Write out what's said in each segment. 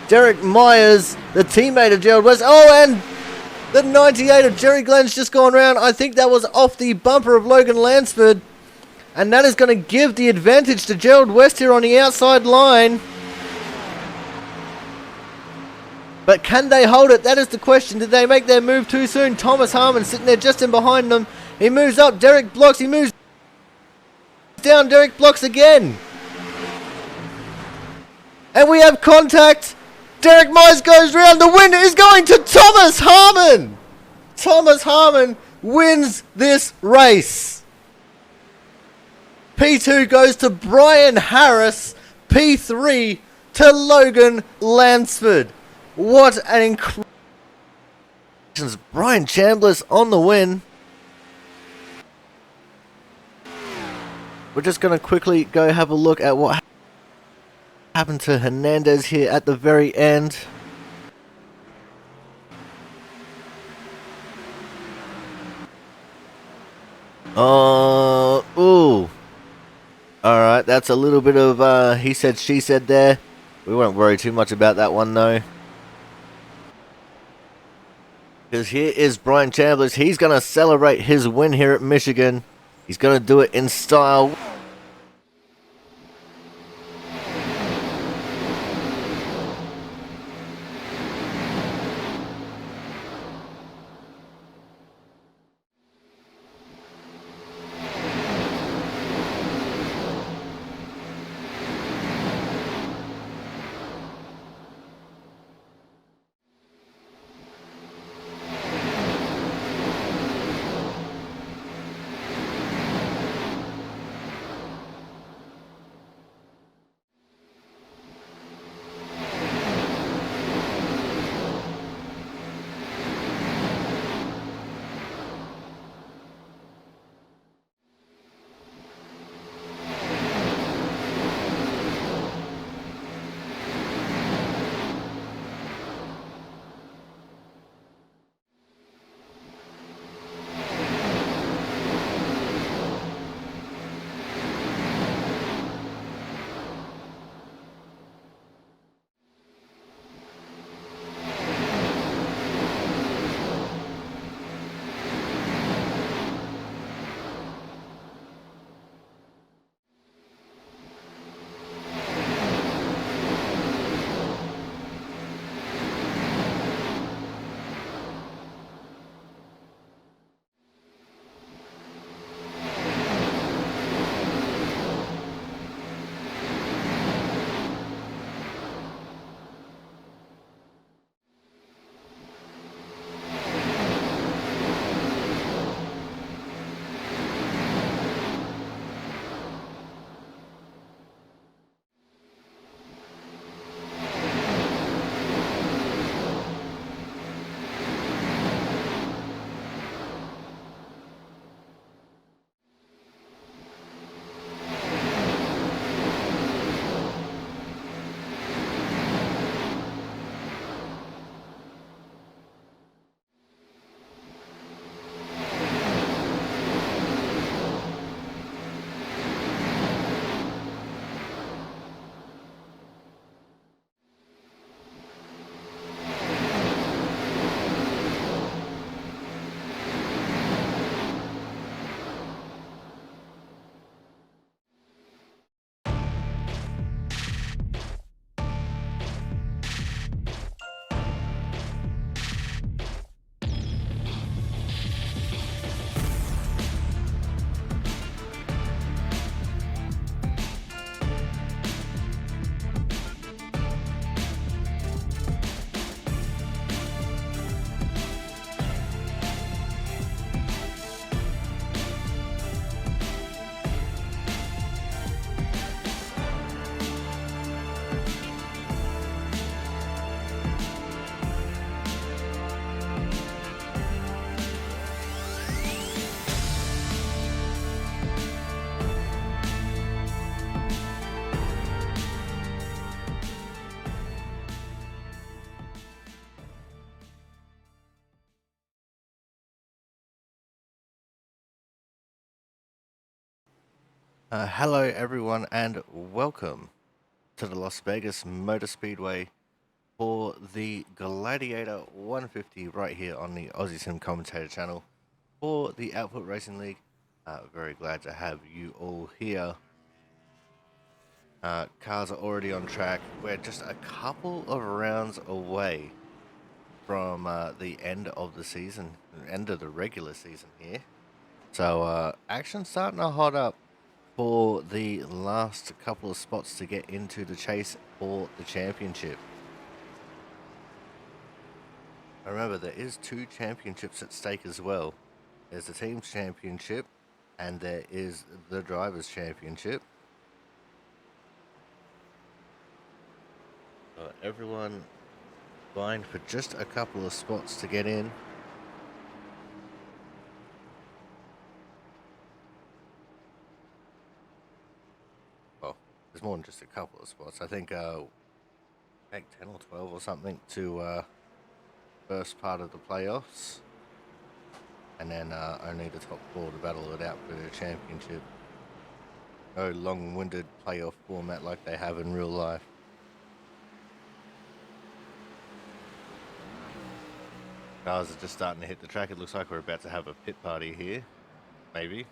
Derek Myers, the teammate of Gerald West. Oh, and the 98 of Jerry Glenn's just gone round. I think that was off the bumper of Logan Lansford. And that is going to give the advantage to Gerald West here on the outside line. But can they hold it? That is the question. Did they make their move too soon? Thomas Harmon sitting there just in behind them. He moves up. Derek blocks. He moves down. Derek blocks again. And we have contact. Derek Myers goes round. The win is going to Thomas Harmon. Thomas Harmon wins this race. P2 goes to Brian Harris. P3 to Logan Lansford. What an incredible... Brian Chambliss on the win. We're just going to quickly go have a look at what happened to Hernandez here at the very end. Ooh. Alright, that's a little bit of he said, she said there. We won't worry too much about that one though. Because here is Brian Chambliss. He's going to celebrate his win here at Michigan. He's going to do it in style. Hello everyone and welcome to the Las Vegas Motor Speedway for the Gladiator 150 right here on the Aussie Sim Commentator channel for the Output Racing League. Very glad to have you all here. Cars are already on track. We're just a couple of rounds away from the end of the season, end of the regular season here. So action's starting to hot up for the last couple of spots to get into the chase for the championship. Remember, there is 2 championships at stake as well. There's the team's championship and there is the drivers' championship. Everyone vying for just a couple of spots to get in. Well, there's more than just a couple of spots. I think 10 or 12 or something to first part of the playoffs. And then only the top 4 to battle it out for the championship. No long-winded playoff format like they have in real life. Cars are just starting to hit the track. It looks like we're about to have a pit party here. Maybe.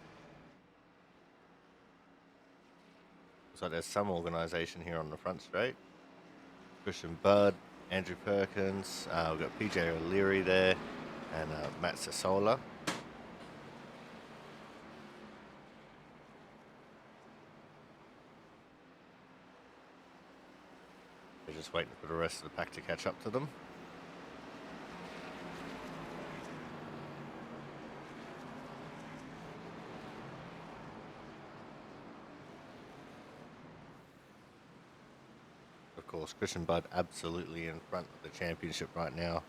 Looks like there's some organisation here on the front straight. Christian Budd, Andrew Perkins. We've got PJ O'Leary there. And Matt Sassola. They're just waiting for the rest of the pack to catch up to them. Of course, Christian Budd absolutely in front of the championship right now.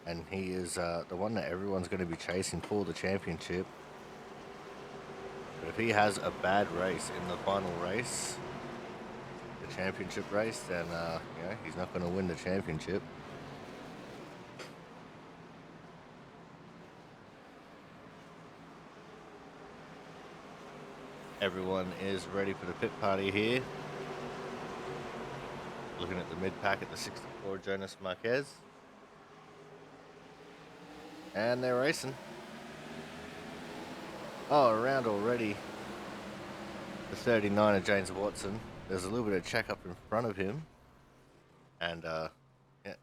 And he is the one that everyone's going to be chasing for the championship. But if he has a bad race in the final race, the championship race, then he's not going to win the championship. Everyone is ready for the pit party here. Looking at the mid-pack at the 64, Jonas Marquez. And they're racing. Oh, around already. The 39 of James Watson. There's a little bit of check-up in front of him. And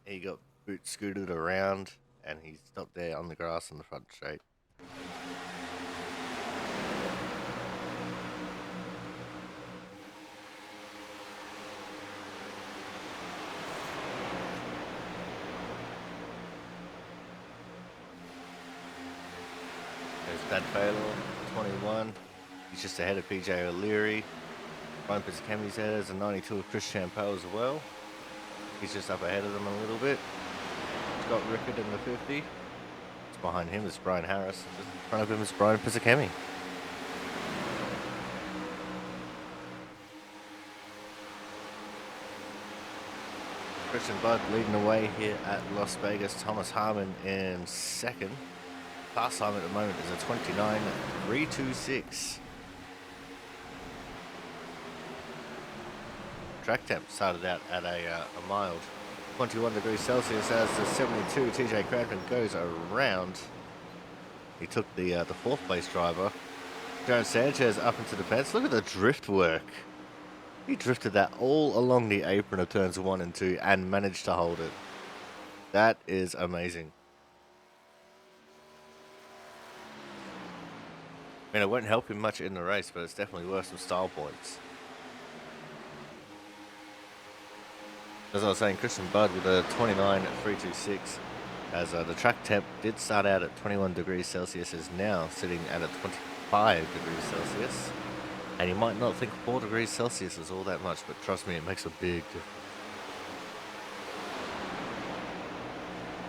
he got boot scooted around. And he stopped there on the grass on the front straight. There's Dad Baylor, 21. He's just ahead of PJ O'Leary. Brian Pizzicami's there. There's a 92 of Chris Champeau as well. He's just up ahead of them a little bit. Scott Rickard in the 50. It's behind him is Brian Harris. Just in front of him is Brian Pizzicami. Christian Budd leading the way here at Las Vegas. Thomas Harmon in second. Fast time at the moment is a 29.326. Track temp started out at a mild 21 degrees Celsius as the 72 TJ Crampton goes around. He took the fourth place driver, Jaron Sanchez, up into the fence. Look at the drift work. He drifted that all along the apron of turns 1 and 2 and managed to hold it. That is amazing. I mean, it won't help him much in the race, but it's definitely worth some style points. As I was saying, Christian Budd with a 29.326, as the track temp did start out at 21 degrees Celsius, is now sitting at a 25 degrees Celsius. And you might not think 4 degrees Celsius is all that much, but trust me, it makes a big difference.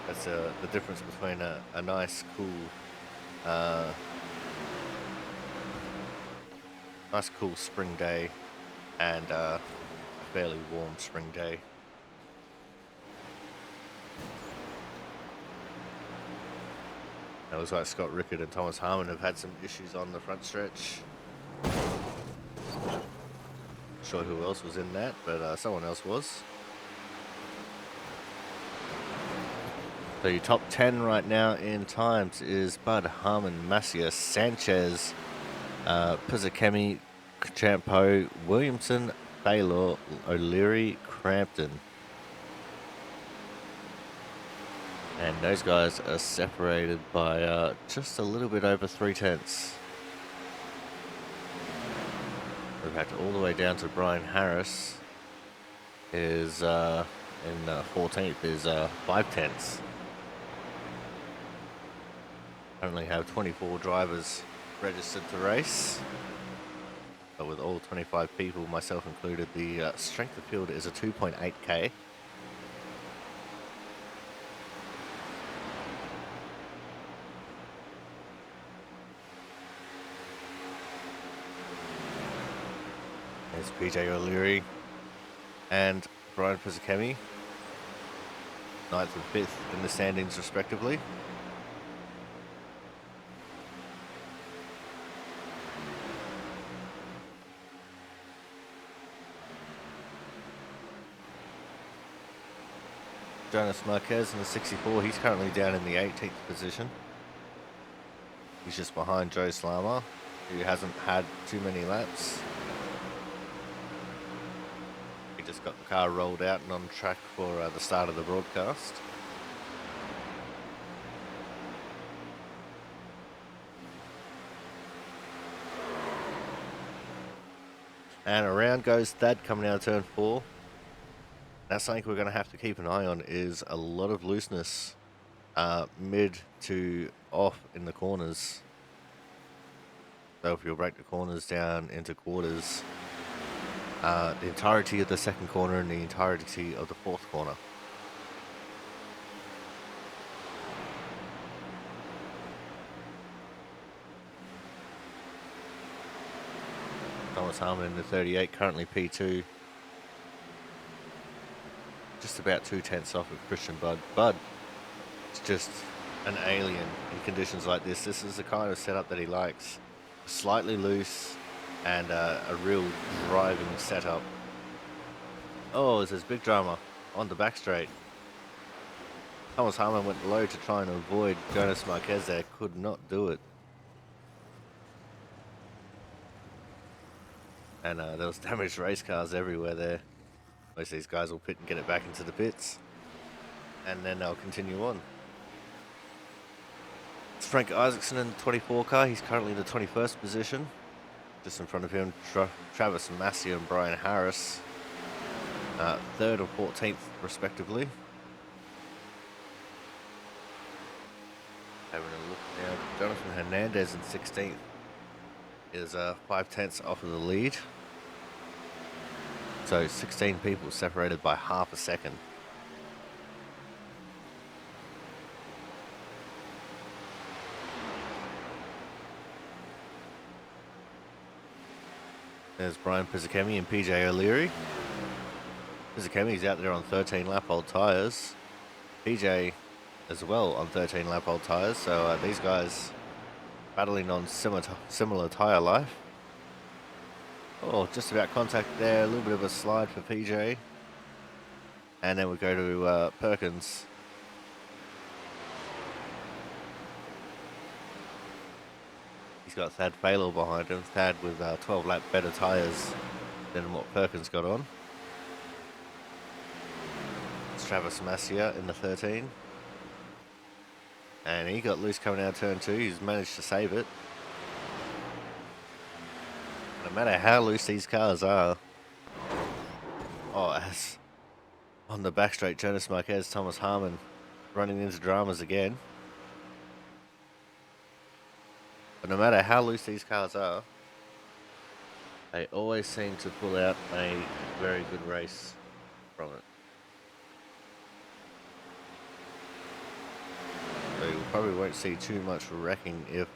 That's the difference between a nice, cool, spring day and a fairly warm spring day. It looks like Scott Rickard and Thomas Harmon have had some issues on the front stretch. Not sure who else was in that, but someone else was. So your top 10 right now in times is Bud, Harmon, Macias, Sanchez, Pizzakemi, Champo, Williamson, Baylor, O'Leary, Crampton. And those guys are separated by just a little bit over 3/10. We've had all the way down to Brian Harris is in 14th is 5/10. Currently have 24 drivers registered to race. But with all 25 people, myself included, the strength of field is a 2.8k. There's PJ O'Leary and Brian Pizzakemi, 9th and 5th in the standings respectively. Jonas Marquez in the 64, he's currently down in the 18th position. He's just behind Joe Slammer, who hasn't had too many laps. He just got the car rolled out and on track for the start of the broadcast. And around goes Thad coming out of turn 4. That's something we're going to have to keep an eye on, is a lot of looseness mid to off in the corners. So if you'll break the corners down into quarters, the entirety of the second corner and the entirety of the fourth corner. Thomas Harmon in the 38, currently P2. Just about 2/10 off of Christian Bud. Bud is just an alien in conditions like this. This is the kind of setup that he likes. Slightly loose and a real driving setup. Oh, there's big drama on the back straight. Thomas Harmon went low to try and avoid Jonas Marquez there. Could not do it. And there was damaged race cars everywhere there. Most of these guys will pit and get it back into the pits. And then they'll continue on. It's Frank Isaacson in the 24 car. He's currently in the 21st position. Just in front of him, Travis Massey and Brian Harris. 3rd and 14th, respectively. Having a look now. Jonathan Hernandez in 16th is 5/10 off of the lead. So 16 people separated by half a second. There's Brian Pizzakemi and PJ O'Leary. Pizzakemi's out there on 13 lap old tyres. PJ as well on 13 lap old tyres. So these guys battling on similar tyre life. Oh, just about contact there. A little bit of a slide for PJ. And then we go to Perkins. He's got Thad Baylor behind him. Thad with 12 lap better tyres than what Perkins got on. It's Travis Massia in the 13. And he got loose coming out of turn 2. He's managed to save it. No matter how loose these cars are. Oh, as on the back straight, Jonas Marquez, Thomas Harmon running into dramas again. But no matter how loose these cars are, they always seem to pull out a very good race from it. So you probably won't see too much wrecking if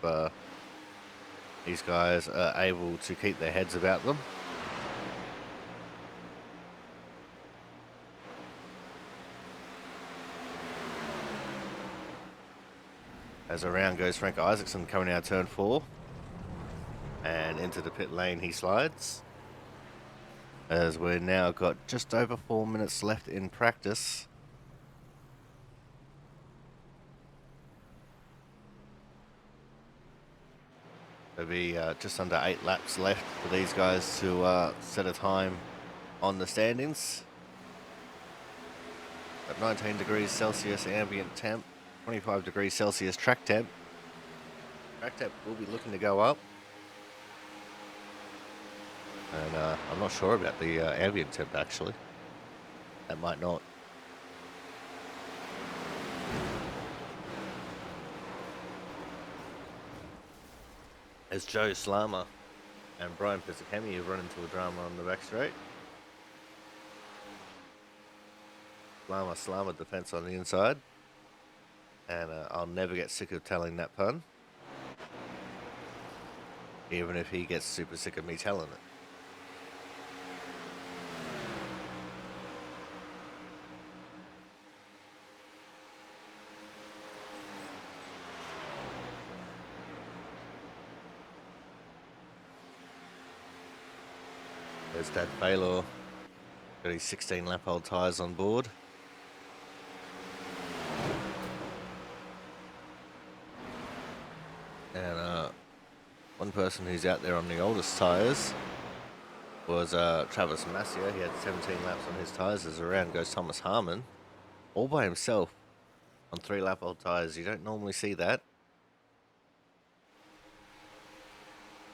these guys are able to keep their heads about them. As around goes Frank Isaacson coming out turn 4. And into the pit lane he slides. As we're now got just over 4 minutes left in practice. There'll be just under 8 laps left for these guys to set a time on the standings. At 19 degrees Celsius ambient temp, 25 degrees Celsius track temp. Track temp will be looking to go up. And I'm not sure about the ambient temp actually. That might not. As Joe Slama and Brian Pizzicami have run into a drama on the back straight. Slama defense on the inside. And I'll never get sick of telling that pun. Even if he gets super sick of me telling it. There's Dad Baylor. Got his 16 lap old tyres on board. And one person who's out there on the oldest tyres was Travis Massia. He had 17 laps on his tyres. As around goes Thomas Harmon, all by himself on 3 lap old tyres. You don't normally see that.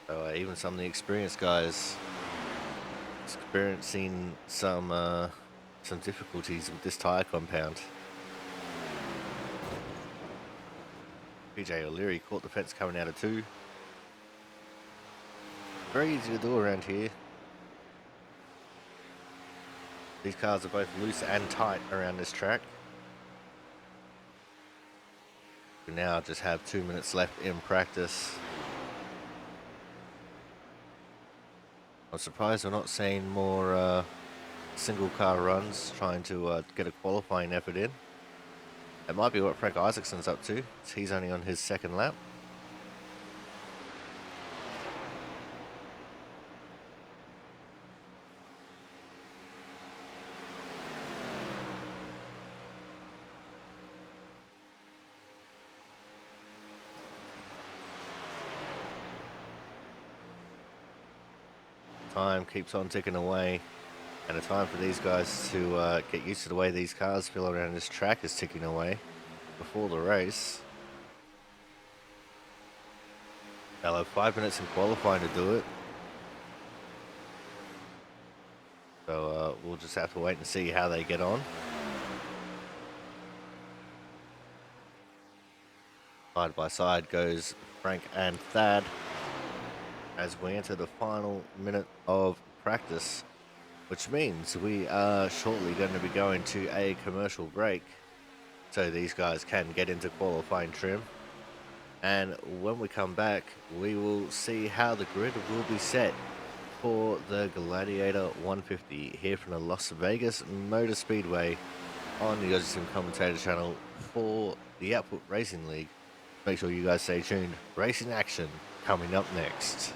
So even some of the experienced guys experiencing some difficulties with this tyre compound. PJ O'Leary caught the fence coming out of 2. Very easy to do around here. These cars are both loose and tight around this track. We now just have 2 minutes left in practice. I'm surprised we're not seeing more single car runs trying to get a qualifying effort in. That might be what Frank Isaacson's up to. He's only on his 2nd lap. Time keeps on ticking away, and the time for these guys to get used to the way these cars feel around this track is ticking away before the race. They'll have 5 minutes in qualifying to do it. So we'll just have to wait and see how they get on. Side by side goes Frank and Thad as we enter the final minute of practice, which means we are shortly going to be going to a commercial break so these guys can get into qualifying trim. And when we come back, we will see how the grid will be set for the Gladiator 150 here from the Las Vegas Motor Speedway on the Aussie Sim Commentator channel for the Output Racing League. Make sure you guys stay tuned. Racing action coming up next.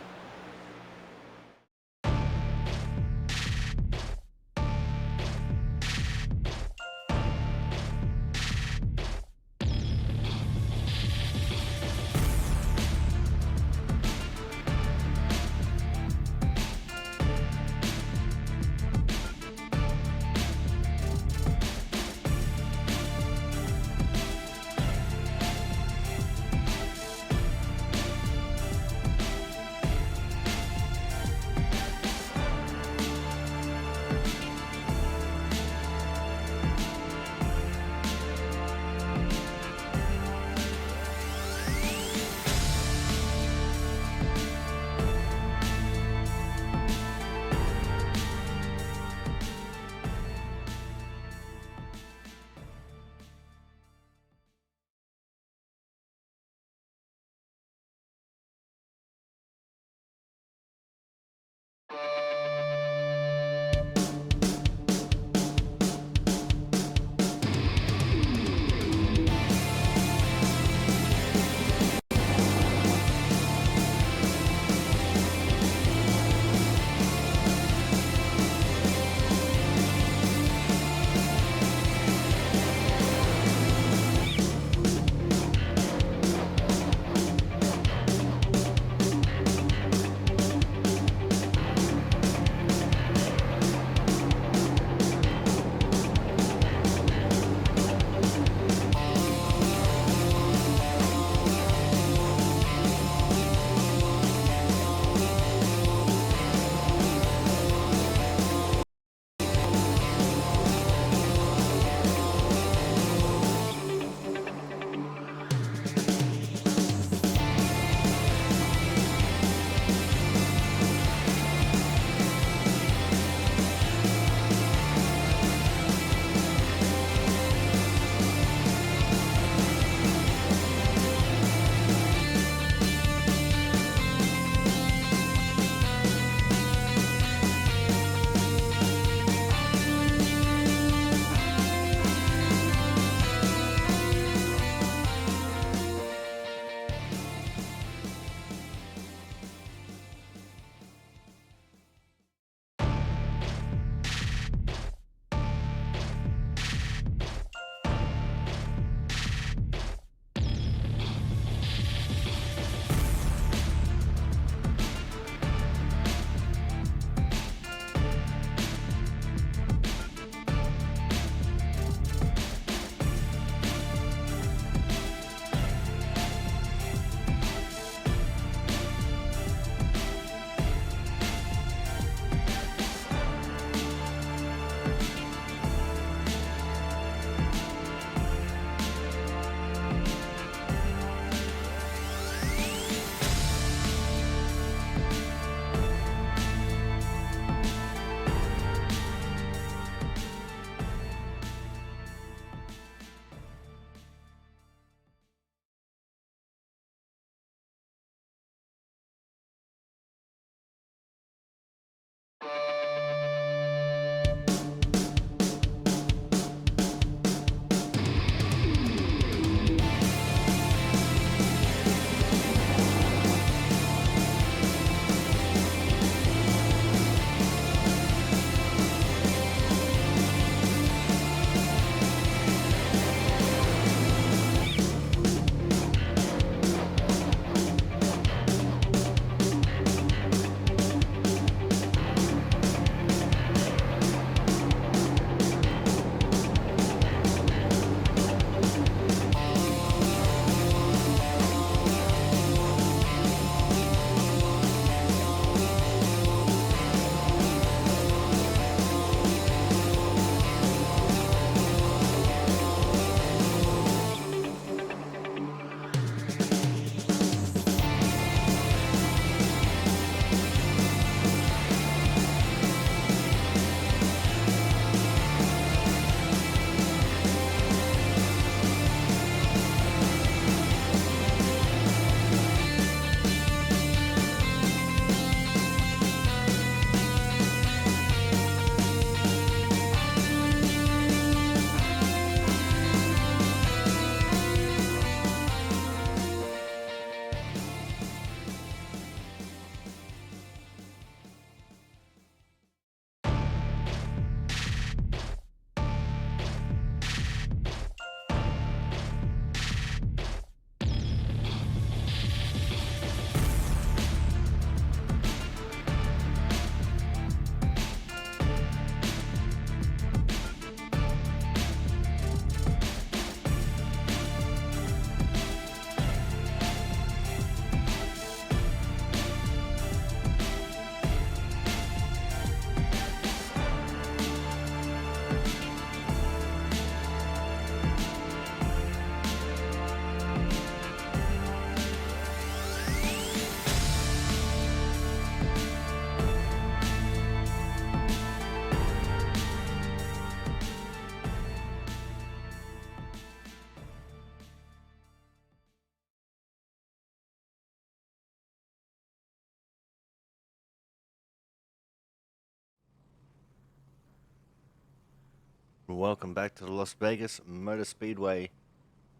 Welcome back to the Las Vegas Motor Speedway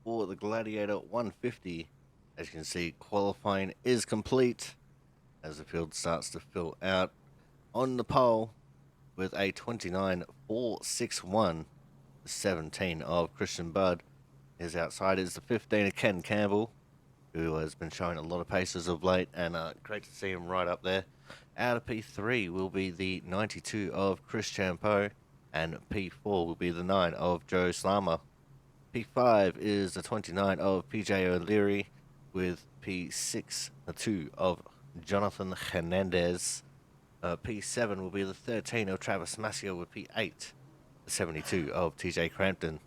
for the Gladiator 150. As you can see, qualifying is complete as the field starts to fill out. On the pole with a 29.461, the 17 of Christian Budd. His outside is the 15 of Ken Campbell, who has been showing a lot of paces of late, and great to see him right up there. Out of P3 will be the 92 of Chris Champeau, and P4 will be the 9 of Joe Slama. P5 is the 29 of PJ O'Leary, with P6, the 2 of Jonathan Hernandez. P7 will be the 13 of Travis Mascio, with P8, the 72 of TJ Crampton.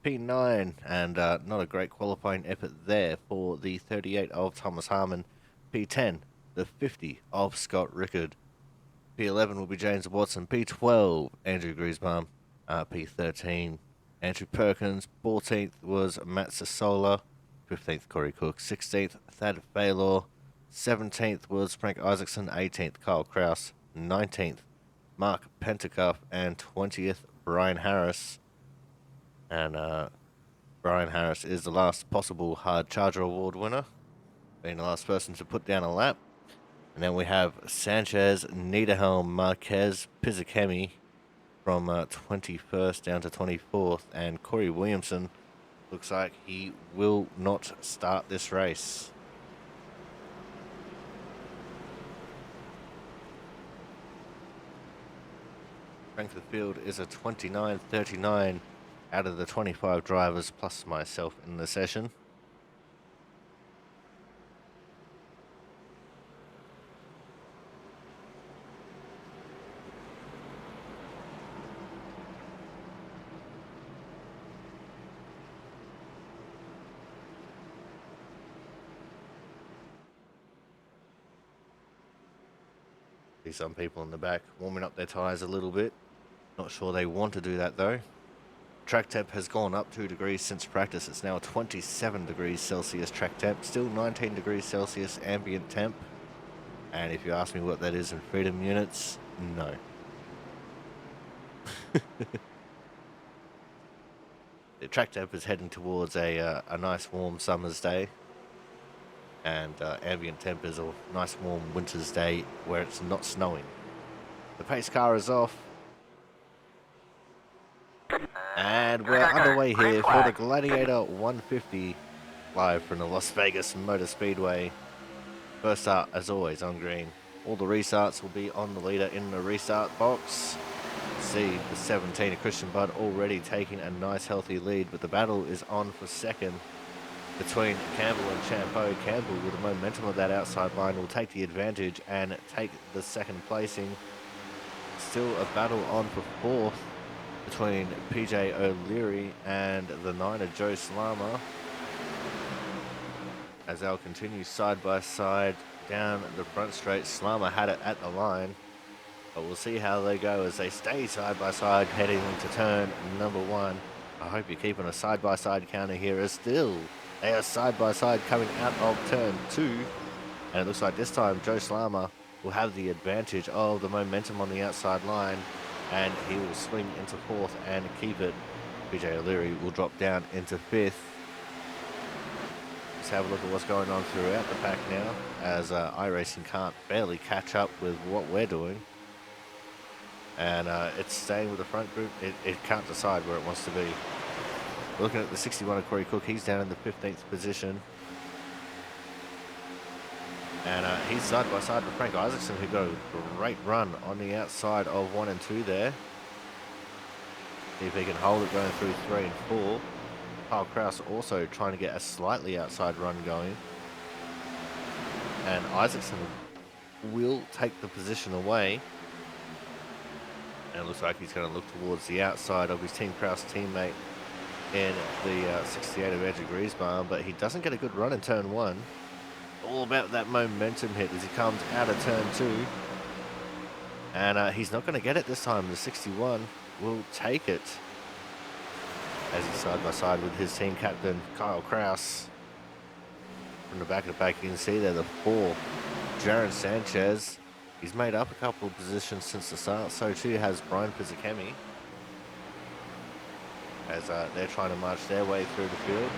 P9, and not a great qualifying effort there for the 38 of Thomas Harmon. P10, the 50 of Scott Rickard. P11 will be James Watson. P12, Andrew Griesbaum. P13, Andrew Perkins. 14th was Matt Sassola. 15th, Corey Cook. 16th, Thad Faylor. 17th was Frank Isaacson. 18th, Kyle Kraus. 19th, Mark Pentecoff. And 20th, Brian Harris. And Brian Harris is the last possible Hard Charger Award winner, being the last person to put down a lap. And then we have Sanchez, Niederhelm, Marquez, Pizzacchemi from 21st down to 24th. And Corey Williamson looks like he will not start this race. Strength of the field is a 29.39 out of the 25 drivers plus myself in the session. See some people in the back warming up their tyres a little bit. Not sure they want to do that though. Track temp has gone up 2 degrees since practice. It's now 27 degrees Celsius track temp. Still 19 degrees Celsius ambient temp. And if you ask me what that is in freedom units, no. The track temp is heading towards a nice warm summer's day. And ambient temp is a nice warm winter's day where it's not snowing. The pace car is off. And we're underway here for the Gladiator 150, live from the Las Vegas Motor Speedway. First start, as always, on green. All the restarts will be on the leader in the restart box. See the 17 of Christian Budd already taking a nice healthy lead, but the battle is on for second between Campbell and Champeau. Campbell, with the momentum of that outside line, will take the advantage and take the second placing. Still a battle on for fourth between PJ O'Leary and the 9 of Joe Slama, as they'll continue side by side down the front straight. Slama had it at the line, but we'll see how they go as they stay side by side heading into turn number 1. I hope you're keeping a side by side counter here, as still they are side by side coming out of turn 2, and it looks like this time Joe Slama will have the advantage of the momentum on the outside line, and he will swing into 4th and keep it. PJ O'Leary will drop down into 5th. Let's have a look at what's going on throughout the pack now, as iRacing can't barely catch up with what we're doing. And it's staying with the front group. It can't decide where it wants to be. Looking at the 61 of Corey Cook, he's down in the 15th position. And he's side by side with Frank Isaacson, who got a great run on the outside of 1 and 2 there. See if he can hold it going through 3 and 4. Kyle Kraus also trying to get a slightly outside run going. And Isaacson will take the position away. And it looks like he's going to look towards the outside of his Team Kraus teammate in the 68 of Andrew Griesbaum, but he doesn't get a good run in turn 1. All about that momentum hit as he comes out of turn 2. And he's not going to get it this time. The 61 will take it as he's side by side with his team captain, Kyle Kraus. From the back of the pack, you can see there the 4, Jaron Sanchez. He's made up a couple of positions since the start. So too has Brian Pizzacchemi. as they're trying to march their way through the field.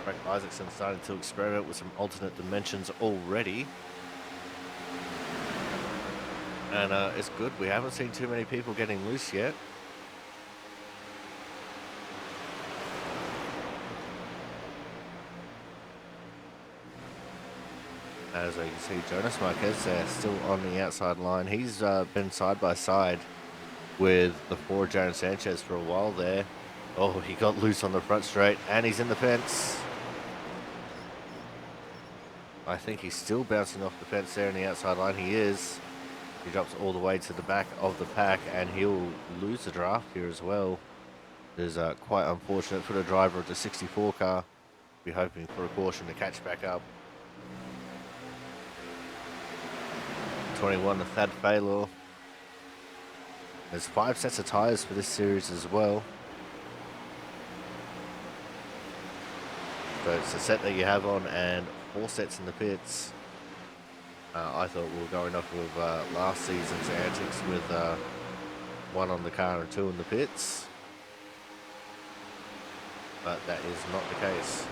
Frank Isaacson starting to experiment with some alternate dimensions already. And it's good. We haven't seen too many people getting loose yet. As you can see, Jonas Marquez there still on the outside line. He's been side by side with the forward Jaron Sanchez for a while there. Oh, he got loose on the front straight and he's in the fence. I think he's still bouncing off the fence there in the outside line. He is. He drops all the way to the back of the pack and he'll lose the draft here as well. It is quite unfortunate for the driver of the 64 car. Be hoping for a caution to catch back up. 21 to Thad Faylor. There's 5 sets of tyres for this series as well. So it's a set that you have on and 4 sets in the pits. I thought we were going off of last season's antics with 1 on the car and 2 in the pits. But that is not the case.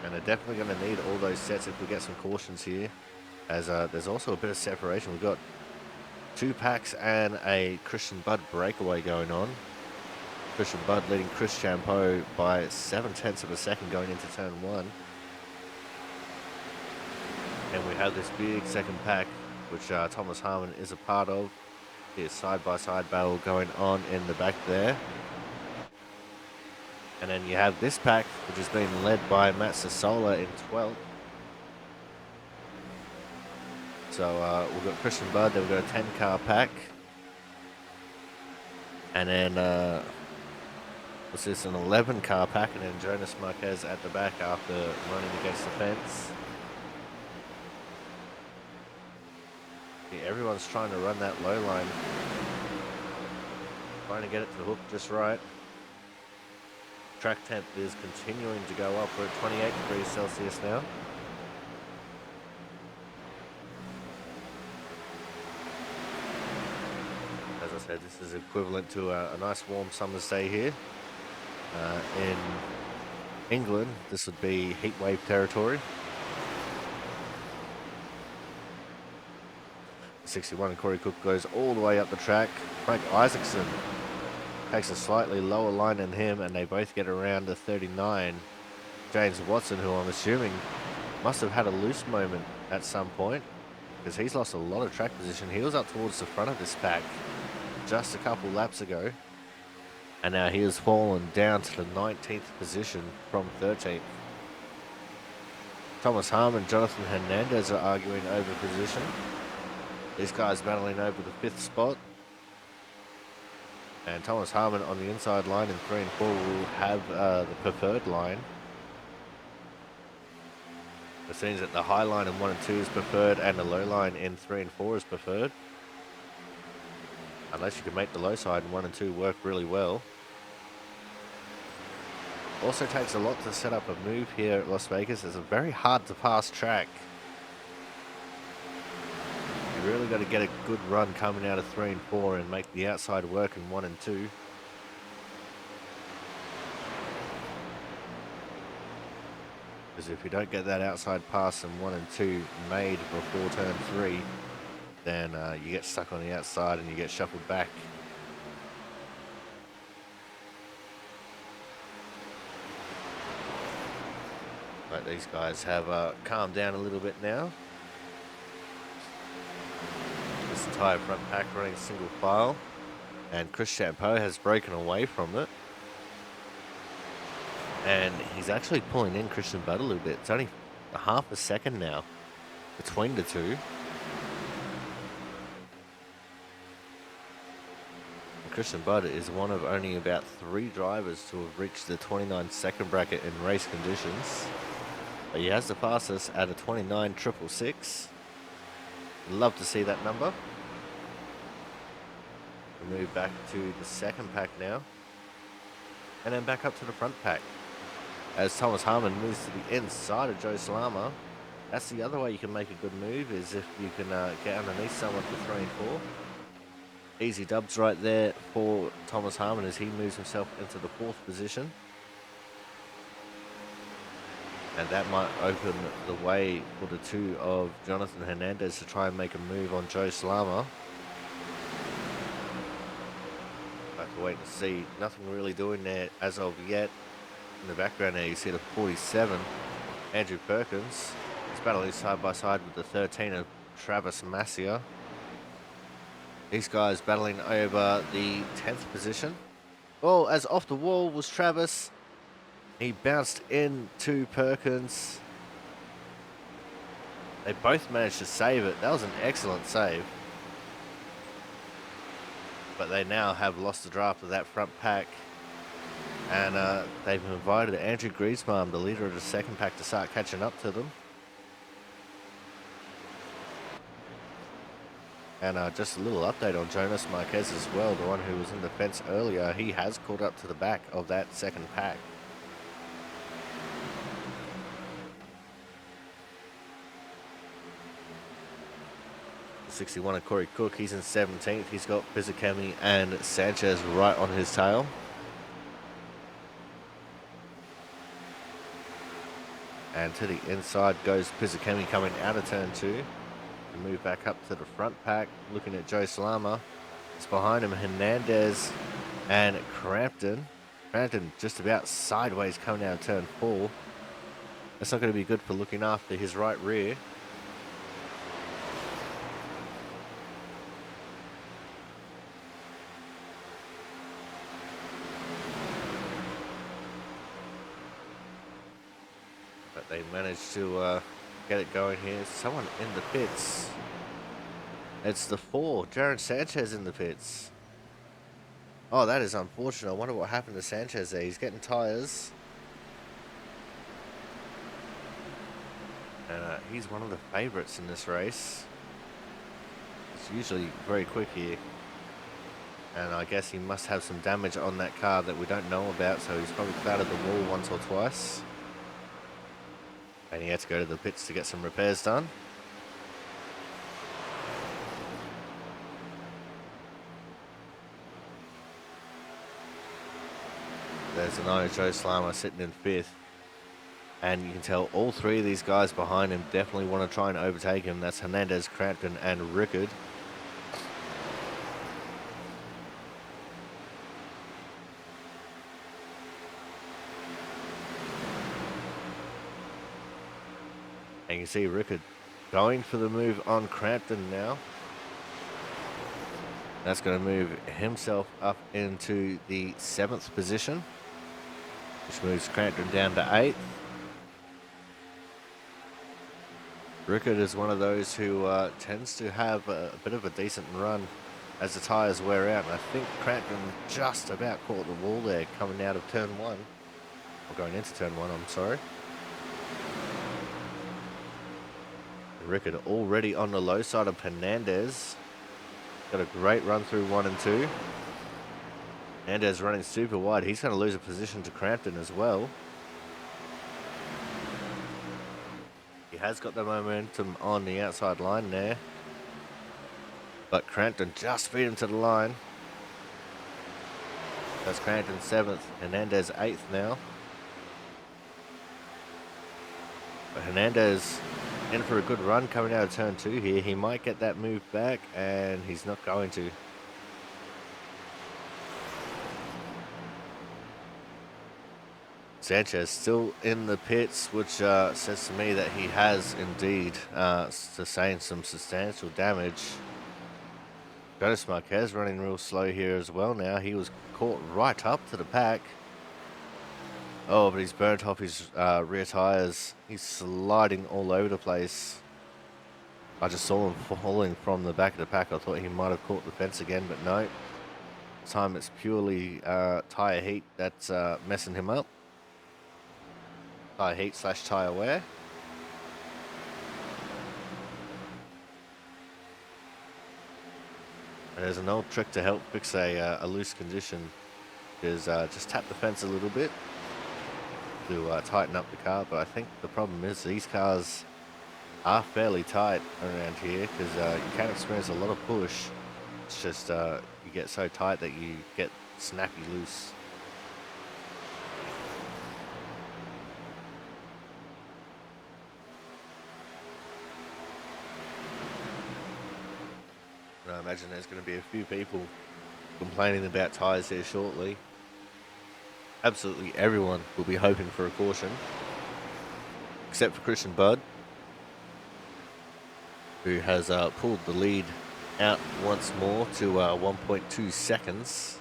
And they're definitely going to need all those sets if we get some cautions here. As there's also a bit of separation. We've got 2 packs and a Christian Budd breakaway going on. Christian Budd leading Chris Champeau by 7/10 of a second going into turn 1. And we have this big second pack, which Thomas Harmon is a part of. Here's side-by-side battle going on in the back there. And then you have this pack, which is being led by Matt Sassola in 12th. So we've got Christian Budd, then we've got a 10-car pack. And then, what's this, an 11-car pack, and then Jonas Marquez at the back after running against the fence. Yeah, everyone's trying to run that low line. Trying to get it to hook just right. Track temp is continuing to go up. We're at 28 degrees Celsius now. As I said, this is equivalent to a nice warm summer's day here. In England, this would be heatwave territory. 61 and Corey Cook goes all the way up the track. Frank Isaacson takes a slightly lower line than him, and they both get around to 39. James Watson, who I'm assuming must have had a loose moment at some point, because he's lost a lot of track position. He was up towards the front of this pack just a couple laps ago, and now he has fallen down to the 19th position from 13th. Thomas Harmon and Jonathan Hernandez are arguing over position. These guys battling over the 5th spot. And Thomas Harmon on the inside line in 3 and 4 will have the preferred line. It seems that the high line in 1 and 2 is preferred and the low line in 3 and 4 is preferred. Unless you can make the low side in 1 and 2 work really well. Also takes a lot to set up a move here at Las Vegas. It's a very hard to pass track. You really got to get a good run coming out of 3 and 4 and make the outside work in 1 and 2. Because if you don't get that outside pass in 1 and 2 made before turn 3, then you get stuck on the outside and you get shuffled back. But these guys have calmed down a little bit now. This entire front pack running single file, and Chris Champeau has broken away from it, and he's actually pulling in Christian Budd a little bit. It's only a half a second now between the two. And Christian Budd is one of only about 3 drivers to have reached the 29-second bracket in race conditions, but he has the fastest at a 29.666. Love to see that number. We move back to the second pack now, and then back up to the front pack as Thomas Harmon moves to the inside of Joe Salama. That's the other way you can make a good move, is if you can get underneath someone for 3 and 4. Easy dubs right there for Thomas Harmon as he moves himself into the 4th position. And that might open the way for the 2 of Jonathan Hernandez to try and make a move on Joe Slama. Have to wait and see. Nothing really doing there as of yet. In the background there you see the 47, Andrew Perkins. He's battling side by side with the 13 of Travis Massia. These guys battling over the 10th position. Oh, as off the wall was Travis. He bounced into Perkins. They both managed to save it. That was an excellent save. But they now have lost the draft of that front pack. And they've invited Andrew Griezmann, the leader of the 2nd pack, to start catching up to them. And just a little update on Jonas Marquez as well, the one who was in the fence earlier. He has caught up to the back of that 2nd pack. The 61 of Corey Cook, he's in 17th. He's got Pizzacami and Sanchez right on his tail. And to the inside goes Pizzacami coming out of turn 2. To move back up to the front pack, looking at Joe Salama. It's behind him, Hernandez and Crampton. Crampton just about sideways coming out of turn 4. That's not going to be good for looking after his right rear. But they managed to get it going here. Someone in the pits. It's the 4, Jaron Sanchez in the pits. Oh, that is unfortunate. I wonder what happened to Sanchez there. He's getting tyres. And he's one of the favourites in this race. It's usually very quick here. And I guess he must have some damage on that car that we don't know about, so he's probably clouded the wall once or twice. And he had to go to the pits to get some repairs done. There's an Joe Slama sitting in 5th. And you can tell all 3 of these guys behind him definitely want to try and overtake him. That's Hernandez, Crampton, and Rickard. And you see Rickard going for the move on Crampton now. That's going to move himself up into the 7th position, which moves Crampton down to 8th. Rickard is one of those who tends to have a bit of a decent run as the tyres wear out. And I think Crampton just about caught the wall there coming out of turn 1. Or going into turn 1, I'm sorry. Rickard already on the low side of Hernandez. Got a great run through 1 and 2. Hernandez running super wide. He's going to lose a position to Crampton as well. He has got the momentum on the outside line there. But Crampton just beat him to the line. That's Crampton 7th. Hernandez 8th now. But Hernandez in for a good run coming out of turn 2 here. He might get that move back, and he's not going to. Sanchez still in the pits, which says to me that he has indeed sustained some substantial damage. Jonas Marquez running real slow here as well now. He was caught right up to the pack. Oh, but he's burnt off his rear tyres. He's sliding all over the place. I just saw him falling from the back of the pack. I thought he might have caught the fence again, but no. This time it's purely tyre heat that's messing him up. Tyre heat / tyre wear. And there's an old trick to help fix a loose condition. Is just tap the fence a little bit to tighten up the car. But I think the problem is these cars are fairly tight around here, because you can experience a lot of push It's just you get so tight that you get snappy loose. And I imagine there's going to be a few people complaining about tyres here shortly. Absolutely everyone will be hoping for a caution, except for Christian Budd, who has pulled the lead out once more to 1.2 seconds.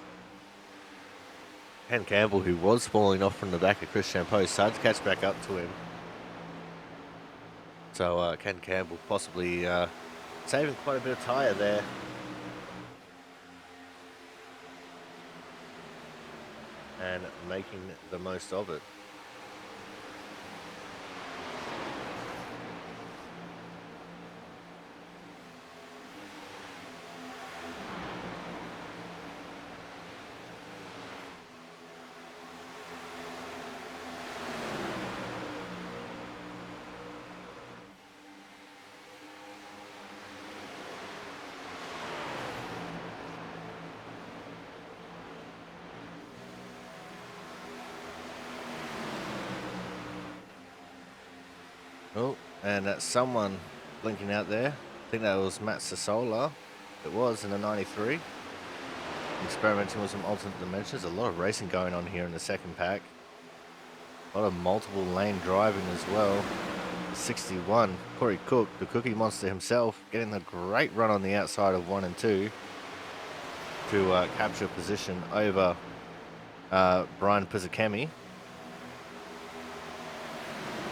Ken Campbell, who was falling off from the back of Chris Champeau, started to catch back up to him. So Ken Campbell possibly saving quite a bit of tyre there. And making the most of it. Oh, and that's someone blinking out there. I think that was Matt Sassola. It was in the 93. Experimenting with some alternate dimensions. A lot of racing going on here in the second pack. A lot of multiple lane driving as well. 61, Corey Cook, the Cookie Monster himself, getting a great run on the outside of 1 and 2 to capture position over Brian Pizzacchemi.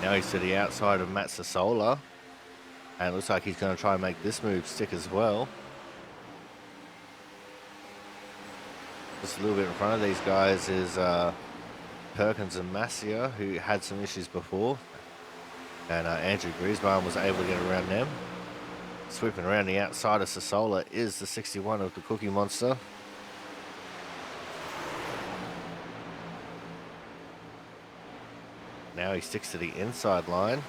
Now he's to the outside of Matt Sassola, and it looks like he's going to try and make this move stick as well. Just a little bit in front of these guys is Perkins and Massia, who had some issues before, and Andrew Griesbaum was able to get around them. Sweeping around the outside of Sassola is the 61 of the Cookie Monster. Now he sticks to the inside line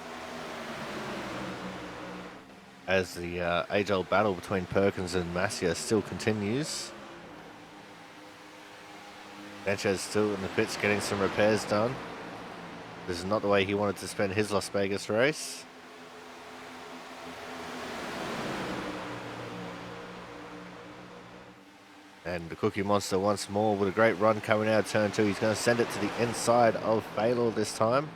as the age-old battle between Perkins and Massia still continues. Sanchez still in the pits getting some repairs done. This is not the way he wanted to spend his Las Vegas race. And the Cookie Monster once more with a great run coming out of turn 2. He's going to send it to the inside of Baylor this time,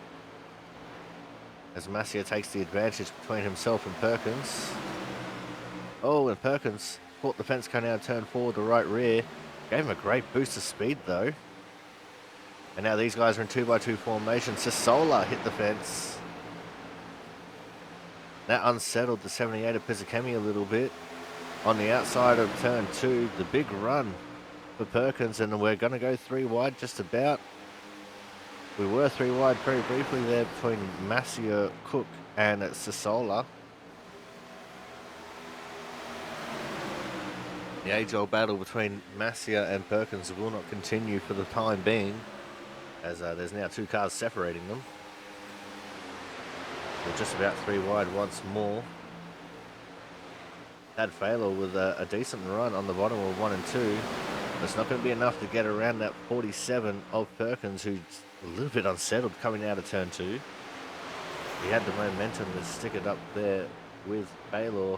as Massia takes the advantage between himself and Perkins. Oh, and Perkins caught the fence coming out of turn 4 with the right rear. Gave him a great boost of speed though. And now these guys are in 2x2 formation. Sassola hit the fence. That unsettled the 78 of Pizzacchemi a little bit. On the outside of turn 2, the big run for Perkins, and we're going to go 3 wide just about. We were 3 wide very briefly there between Massia, Cook and Sassola. The age-old battle between Massia and Perkins will not continue for the time being, as there's now 2 cars separating them. We're just about 3 wide once more. Had Failer with a decent run on the bottom of 1 and 2. But it's not going to be enough to get around that 47 of Perkins, who's a little bit unsettled coming out of turn 2. He had the momentum to stick it up there with Baylor,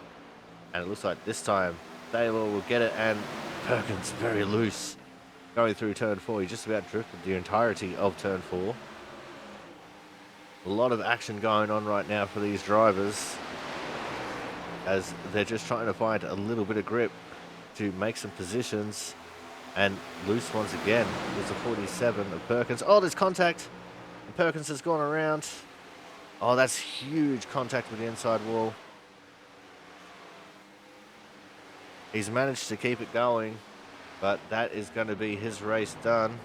and it looks like this time Baylor will get it, and Perkins very loose going through turn 4. He just about drifted the entirety of turn 4. A lot of action going on right now for these drivers, as they're just trying to find a little bit of grip to make some positions. And loose once again was the 47 of Perkins. Oh, there's contact. And Perkins has gone around. Oh, that's huge contact with the inside wall. He's managed to keep it going, but that is going to be his race done.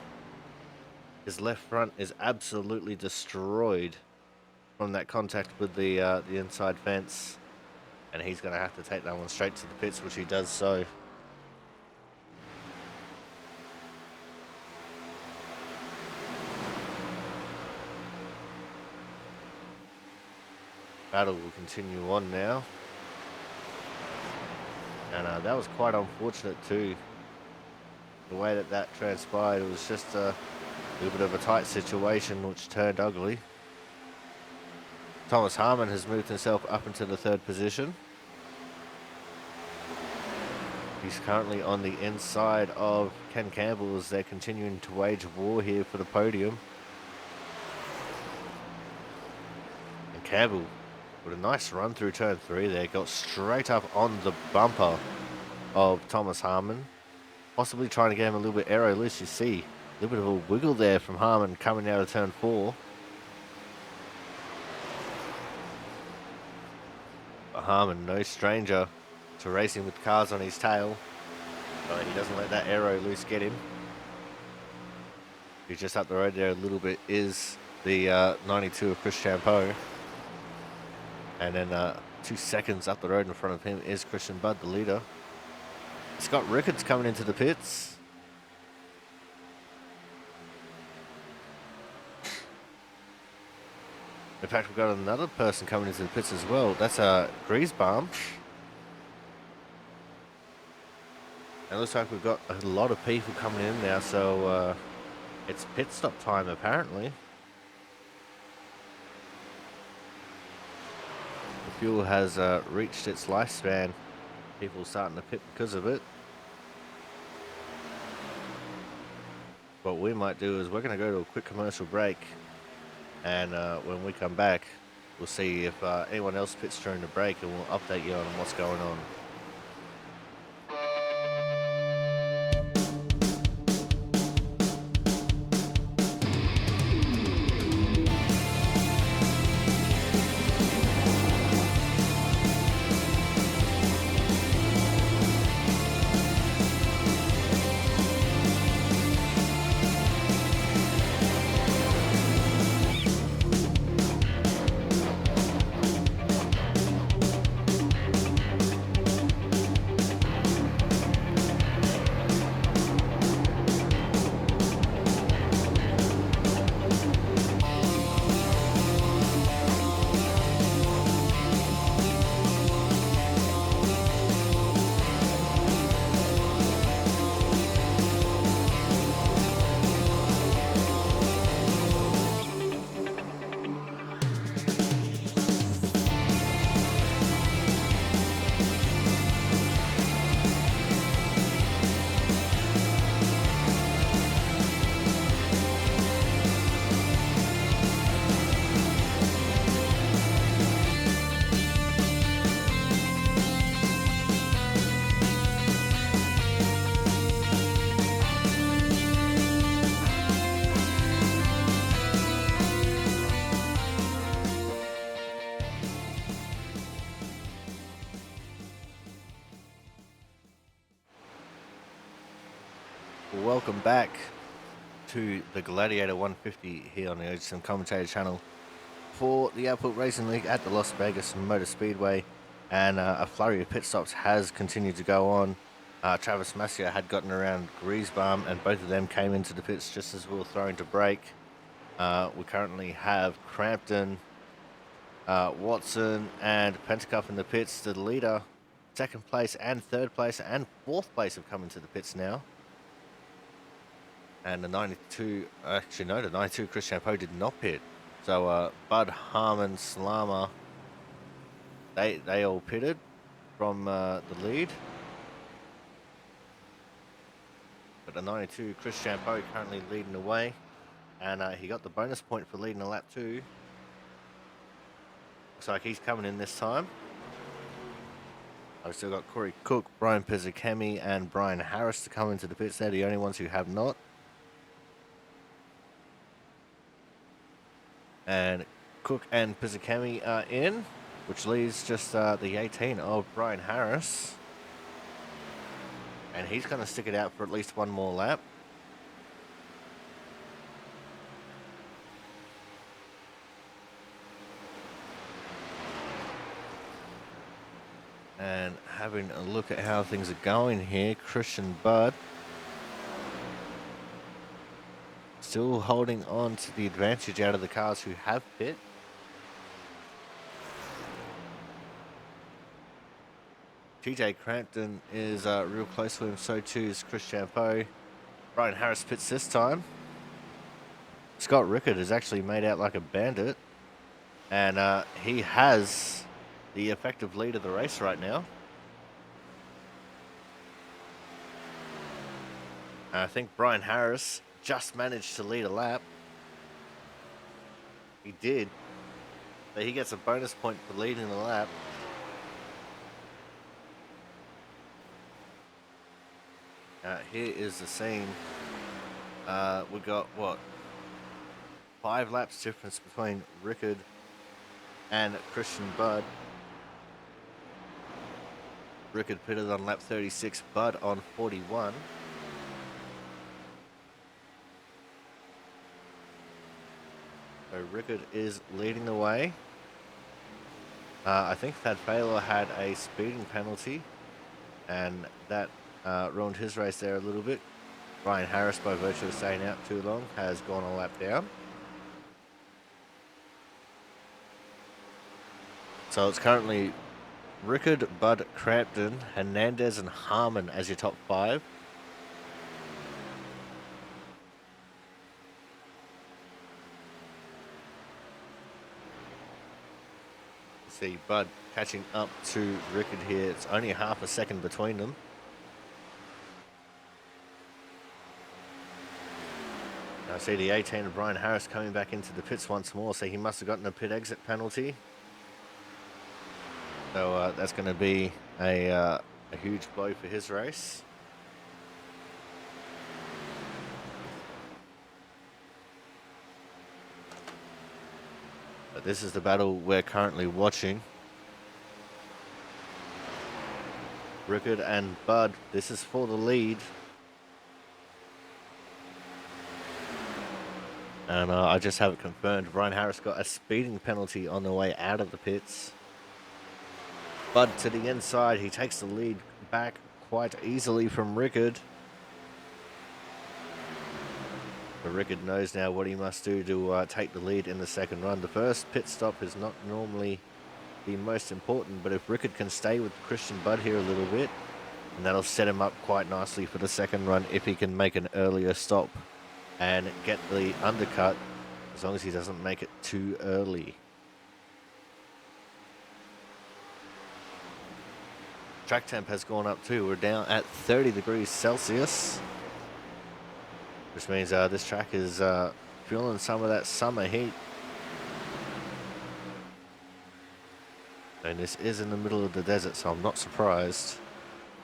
His left front is absolutely destroyed from that contact with the inside fence. And he's going to have to take that one straight to the pits, which he does so. Battle will continue on now. And that was quite unfortunate too. The way that transpired, it was just a little bit of a tight situation which turned ugly. Thomas Harmon has moved himself up into the 3rd position. He's currently on the inside of Ken Campbell as they're continuing to wage war here for the podium. And Campbell, with a nice run through turn 3 there, got straight up on the bumper of Thomas Harmon. Possibly trying to get him a little bit aero loose. You see a little bit of a wiggle there from Harmon coming out of turn 4. But Harmon, no stranger to racing with cars on his tail. But he doesn't let that aero loose get him. He's just up the road there a little bit is the 92 of Chris Champeau. And then 2 seconds up the road in front of him is Christian Budd, the leader. Scott Ricketts coming into the pits. In fact, we've got another person coming into the pits as well. That's Griesbaum. It looks like we've got a lot of people coming in now, so it's pit stop time apparently. The fuel has reached its lifespan. People starting to pit because of it. What we might do is we're going to go to a quick commercial break, and when we come back, we'll see if anyone else pits during the break, and we'll update you on what's going on. Welcome back to the Gladiator 150 here on the OGSM Commentator channel for the Output Racing League at the Las Vegas Motor Speedway, and a flurry of pit stops has continued to go on. Travis Massio had gotten around Griesbaum, and both of them came into the pits just as we were throwing to break. We currently have Crampton, Watson and Pentacuff in the pits. The leader, 2nd place and 3rd place and 4th place have come into the pits now. And the 92, actually no, the 92 Chris Champeau did not pit. So Bud, Harmon, Slama, they all pitted from the lead. But the 92 Chris Champeau currently leading the way, and he got the bonus point for leading a lap 2. Looks like he's coming in this time. I've still got Corey Cook, Brian Pizzakemi and Brian Harris to come into the pits. They're the only ones who have not. And Cook and Pizzakemi are in, which leaves just the 18 of Brian Harris. And he's going to stick it out for at least one more lap. And having a look at how things are going here, Christian Budd still holding on to the advantage out of the cars who have pit. TJ Crampton is real close to him. So too is Chris Champeau. Brian Harris pits this time. Scott Rickard is actually made out like a bandit. And he has the effective lead of the race right now. I think Brian Harris just managed to lead a lap. He did. But he gets a bonus point for leading the lap. Here is the scene. We got, what? 5 laps difference between Rickard and Christian Budd. Rickard pitted on lap 36, Budd on 41. So Rickard is leading the way. I think Thad Failer had a speeding penalty, and that ruined his race there a little bit. Brian Harris, by virtue of staying out too long, has gone a lap down. So it's currently Rickard, Budd, Crampton, Hernandez, and Harmon as your top 5. See Budd catching up to Rickard here. It's only half a second between them. I see the 18 of Brian Harris coming back into the pits once more, so he must have gotten a pit exit penalty. So that's going to be a huge blow for his race. But this is the battle we're currently watching. Rickard and Budd, this is for the lead. And I just have it confirmed. Brian Harris got a speeding penalty on the way out of the pits. Budd to the inside. He takes the lead back quite easily from Rickard. But Rickard knows now what he must do to take the lead in the second run. The first pit stop is not normally the most important, but if Rickard can stay with Christian Budd here a little bit, and that'll set him up quite nicely for the second run if he can make an earlier stop and get the undercut, as long as he doesn't make it too early. Track temp has gone up too. We're down at 30 degrees Celsius, which means this track is feeling some of that summer heat. And this is in the middle of the desert, so I'm not surprised.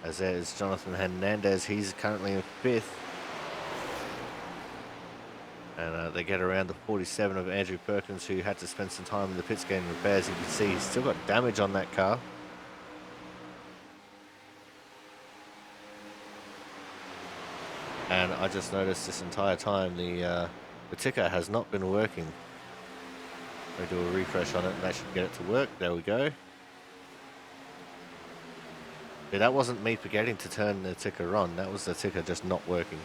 As there's Jonathan Hernandez, he's currently in 5th. And they get around the 47 of Andrew Perkins, who had to spend some time in the pits getting repairs. You can see he's still got damage on that car. And I just noticed this entire time the ticker has not been working. We do a refresh on it and that should get it to work. There we go. Yeah, that wasn't me forgetting to turn the ticker on. That was the ticker just not working.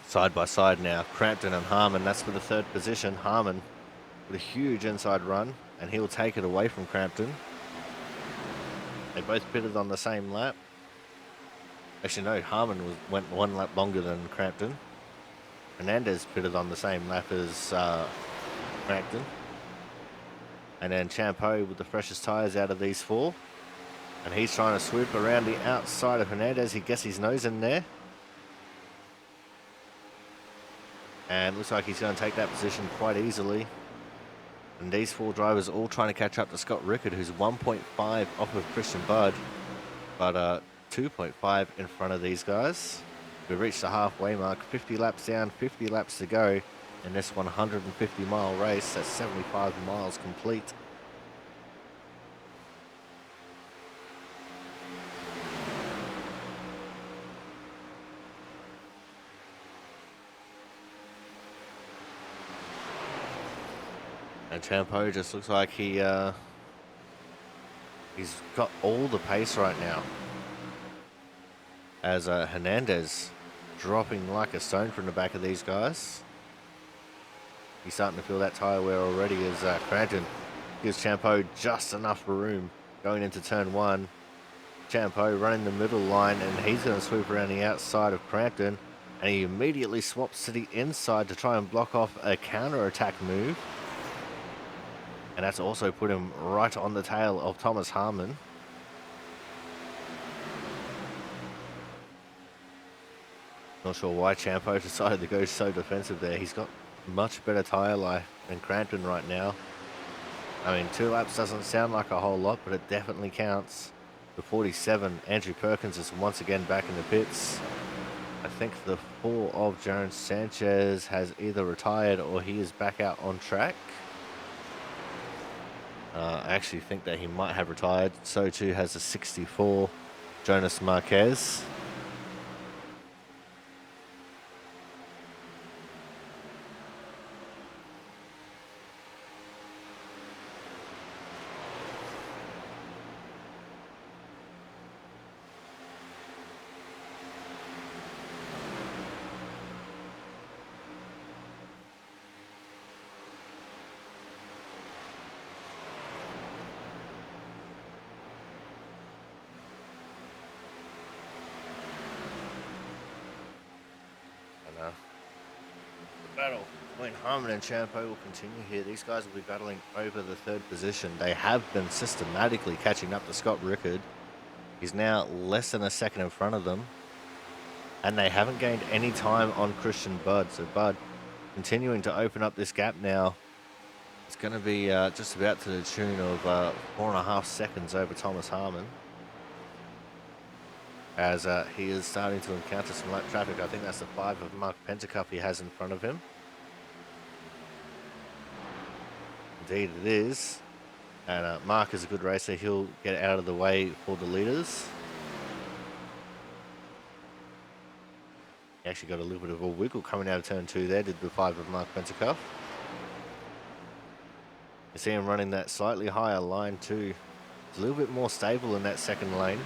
Side by side now, Crampton and Harmon. That's for the 3rd position. Harmon with a huge inside run, and he'll take it away from Crampton. They both pitted on the same lap. Actually, no, Harmon went 1 lap longer than Crampton. Hernandez pitted on the same lap as Crampton. And then Champeau with the freshest tyres out of these 4. And he's trying to swoop around the outside of Hernandez. He gets his nose in there. And looks like he's going to take that position quite easily. And these 4 drivers all trying to catch up to Scott Rickard, who's 1.5 off of Christian Budd, but 2.5 in front of these guys. We've reached the halfway mark, 50 laps down, 50 laps to go in this 150-mile race. That's 75 miles complete. And Champeau just looks like he's got all the pace right now. as Hernandez dropping like a stone from the back of these guys. He's starting to feel that tyre wear already as Crampton gives Champeau just enough room going into turn one. Champeau running the middle line, and he's going to swoop around the outside of Crampton, and he immediately swaps to the inside to try and block off a counter-attack move. And that's also put him right on the tail of Thomas Harmon. Not sure why Champeau decided to go so defensive there. He's got much better tyre life than Crampton right now. I mean, 2 laps doesn't sound like a whole lot, but it definitely counts. The 47, Andrew Perkins is once again back in the pits. I think the 4 of Jaron Sanchez has either retired or he is back out on track. I actually think that he might have retired. So too has the 64, Jonas Marquez. The battle between Harmon and Champeau will continue here. These guys will be battling over the 3rd position. They have been systematically catching up to Scott Rickard. He's now less than a second in front of them. And they haven't gained any time on Christian Budd. So Budd continuing to open up this gap now. It's going to be just about to the tune of 4.5 seconds over Thomas Harmon. As he is starting to encounter some lap traffic. I think that's the 5 of Mark Pentecup he has in front of him. Indeed it is. And Mark is a good racer. He'll get out of the way for the leaders. He actually got a little bit of a wiggle coming out of turn 2 there, did the 5 of Mark Pentecup. You see him running that slightly higher line too. It's a little bit more stable in that second lane.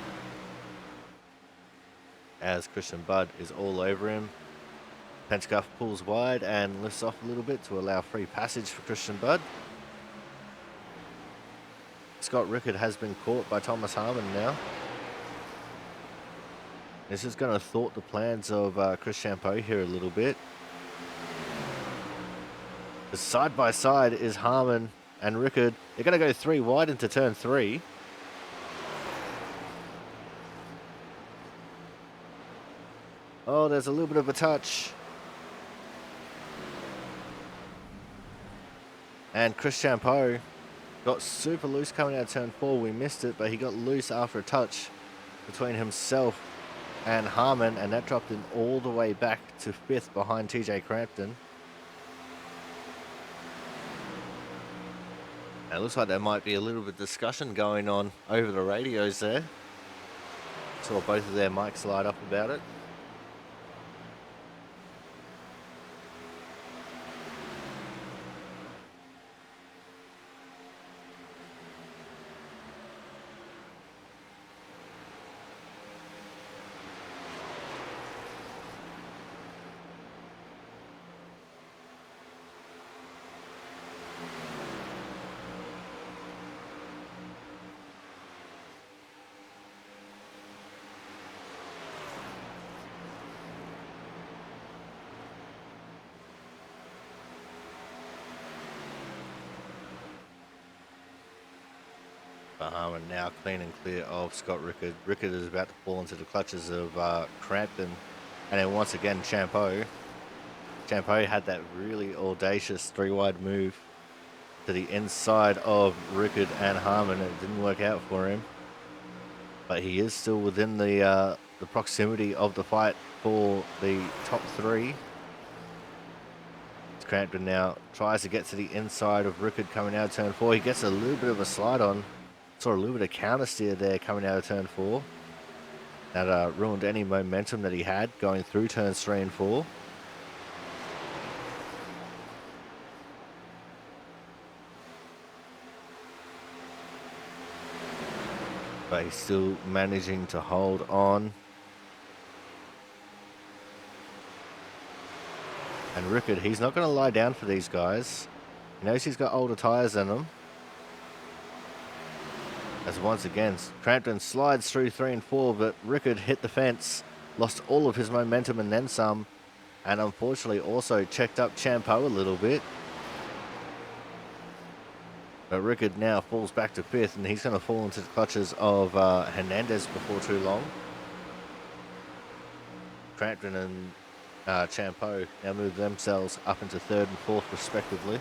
As Christian Budd is all over him. Pentecup pulls wide and lifts off a little bit to allow free passage for Christian Budd. Scott Rickard has been caught by Thomas Harmon now. This is going to thwart the plans of Chris Champeau here a little bit. The side by side is Harmon and Rickard. They're going to go 3 wide into turn 3. Oh, there's a little bit of a touch. And Chris Champeau got super loose coming out of turn 4. We missed it, but he got loose after a touch between himself and Harmon, and that dropped him all the way back to 5th behind TJ Crampton. And it looks like there might be a little bit of discussion going on over the radios there. Saw both of their mics light up about it. Harmon now clean and clear of Scott Rickard. Rickard is about to fall into the clutches of Crampton. And then once again, Champeau. Champeau had that really audacious 3-wide move to the inside of Rickard and Harmon. It didn't work out for him. But he is still within the proximity of the fight for the top 3. Crampton now tries to get to the inside of Rickard coming out of turn 4. He gets a little bit of a slide on. Saw a little bit of counter steer there coming out of turn 4. That ruined any momentum that he had going through turns 3 and 4. But he's still managing to hold on. And Rickard, he's not going to lie down for these guys. He knows he's got older tyres than them. As once again, Crampton slides through 3 and 4, but Rickard hit the fence, lost all of his momentum and then some, and unfortunately also checked up Champeau a little bit. But Rickard now falls back to 5th, and he's going to fall into the clutches of Hernandez before too long. Crampton and Champeau now move themselves up into 3rd and 4th respectively.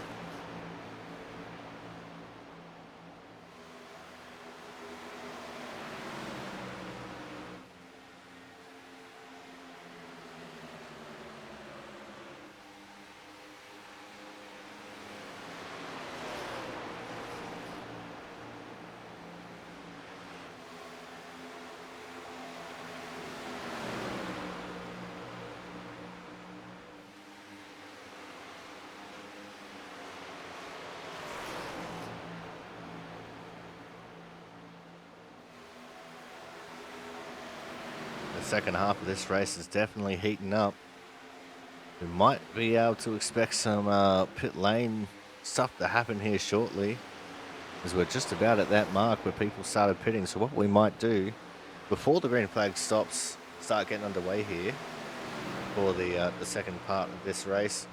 The second half of this race is definitely heating up. We might be able to expect some pit lane stuff to happen here shortly, as we're just about at that mark where people started pitting. So what we might do, before the green flag stops start getting underway here for the second part of this race,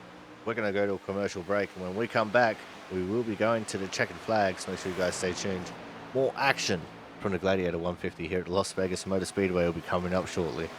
we're going to go to a commercial break, and when we come back we will be going to the checkered flags. Make sure you guys stay tuned. More action from the Gladiator 150 here at Las Vegas Motor Speedway will be coming up shortly.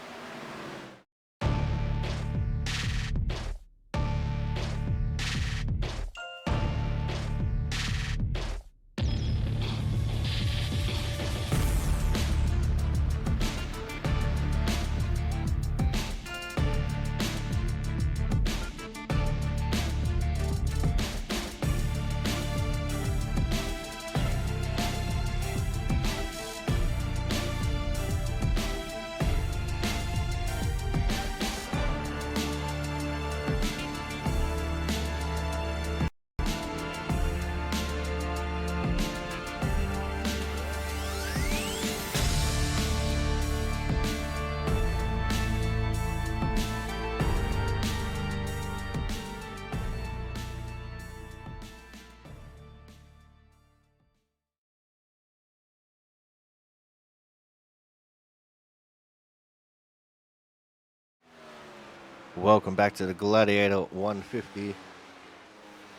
Welcome back to the Gladiator 150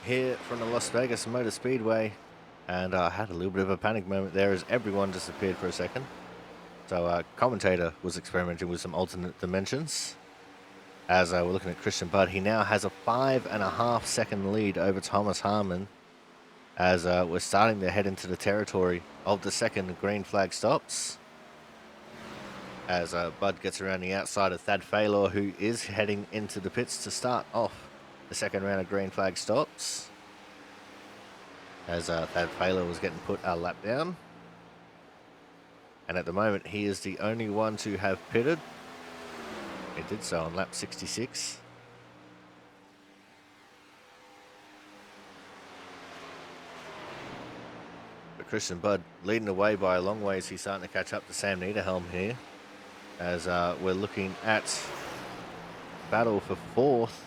here from the Las Vegas Motor Speedway, and I had a little bit of a panic moment there as everyone disappeared for a second. So commentator was experimenting with some alternate dimensions. As we're looking at Christian Budd, he now has a 5.5 second lead over Thomas Harmon, as we're starting to head into the territory of the second green flag stops. As Bud gets around the outside of Thad Faylor, who is heading into the pits to start off the second round of green flag stops. As Thad Faylor was getting put a lap down. And at the moment, he is the only one to have pitted. He did so on lap 66. But Christian Budd leading the way by a long ways. He's starting to catch up to Sam Niederhelm here, as we're looking at battle for 4th.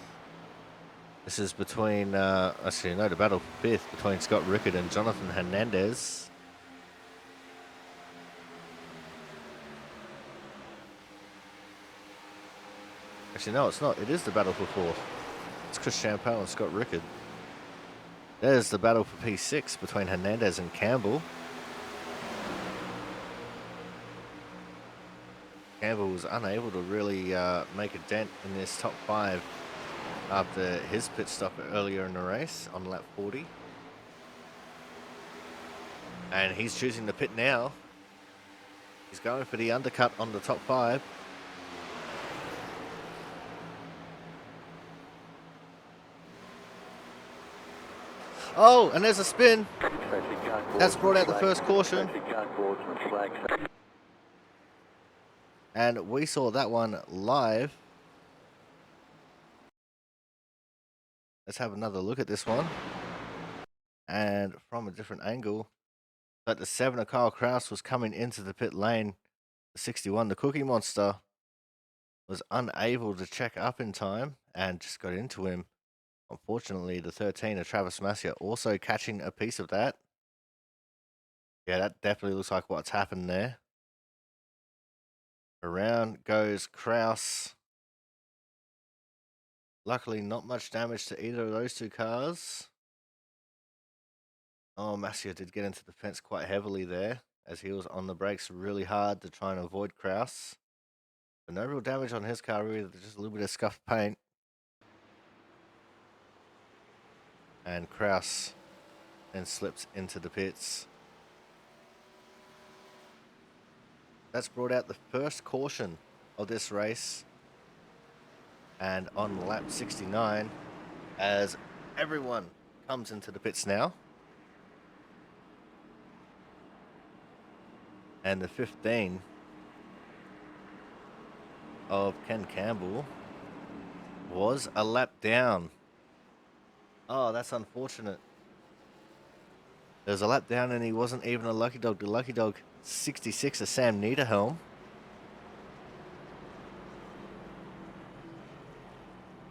This is between, the battle for 5th between Scott Rickard and Jonathan Hernandez. Actually, no, it's not. It is the battle for 4th. It's Chris Champeau and Scott Rickard. There's the battle for P6 between Hernandez and Campbell. Campbell was unable to really make a dent in this top 5 after his pit stop earlier in the race on lap 40. And he's choosing the pit now. He's going for the undercut on the top 5. Oh, and there's a spin. That's brought out the first caution. And we saw that one live. Let's have another look at this one. And from a different angle. But the 7 of Kyle Kraus was coming into the pit lane. The 61, the Cookie Monster. was unable to check up in time and just got into him. Unfortunately, the 13 of Travis Massia also catching a piece of that. Yeah, that definitely looks like what's happened there. Around goes Kraus. Luckily, not much damage to either of those two cars. Oh, Massia did get into the fence quite heavily there as he was on the brakes really hard to try and avoid Kraus. But no real damage on his car, really, just a little bit of scuffed paint. And Kraus then slips into the pits. That's brought out the first caution of this race. And on lap 69, as everyone comes into the pits now. And the 15 of Ken Campbell was a lap down. Oh, that's unfortunate. There was a lap down and he wasn't even a lucky dog. The lucky dog 66 of Sam Niederhelm.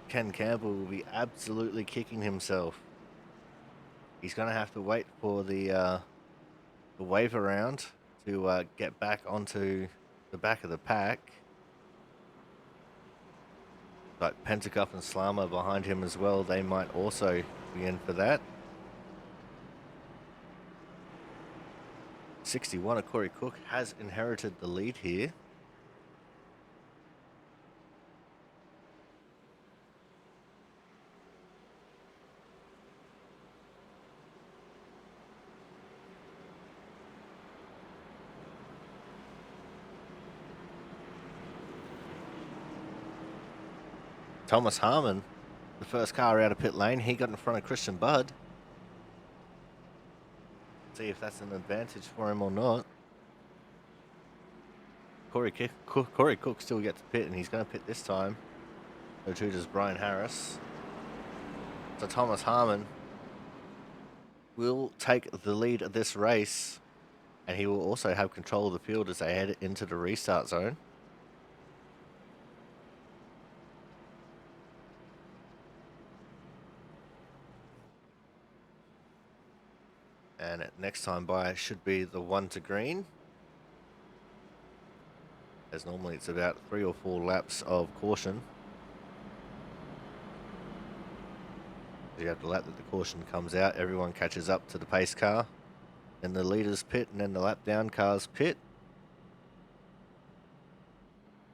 Ken Campbell will be absolutely kicking himself. He's going to have to wait for the wave around to get back onto the back of the pack. But Pentacup and Slama behind him as well, they might also be in for that. 61 of Corey Cook has inherited the lead here. Thomas Harmon, the first car out of pit lane, he got in front of Christian Budd. See if that's an advantage for him or not. Corey Cook still gets to pit, and he's going to pit this time. So too does Brian Harris. So Thomas Harmon will take the lead of this race, and he will also have control of the field as they head into the restart zone. And next time by should be the 1 to green. As normally it's about 3 or 4 laps of caution. You have the lap that the caution comes out, everyone catches up to the pace car. Then the leaders pit, and then the lap down cars pit.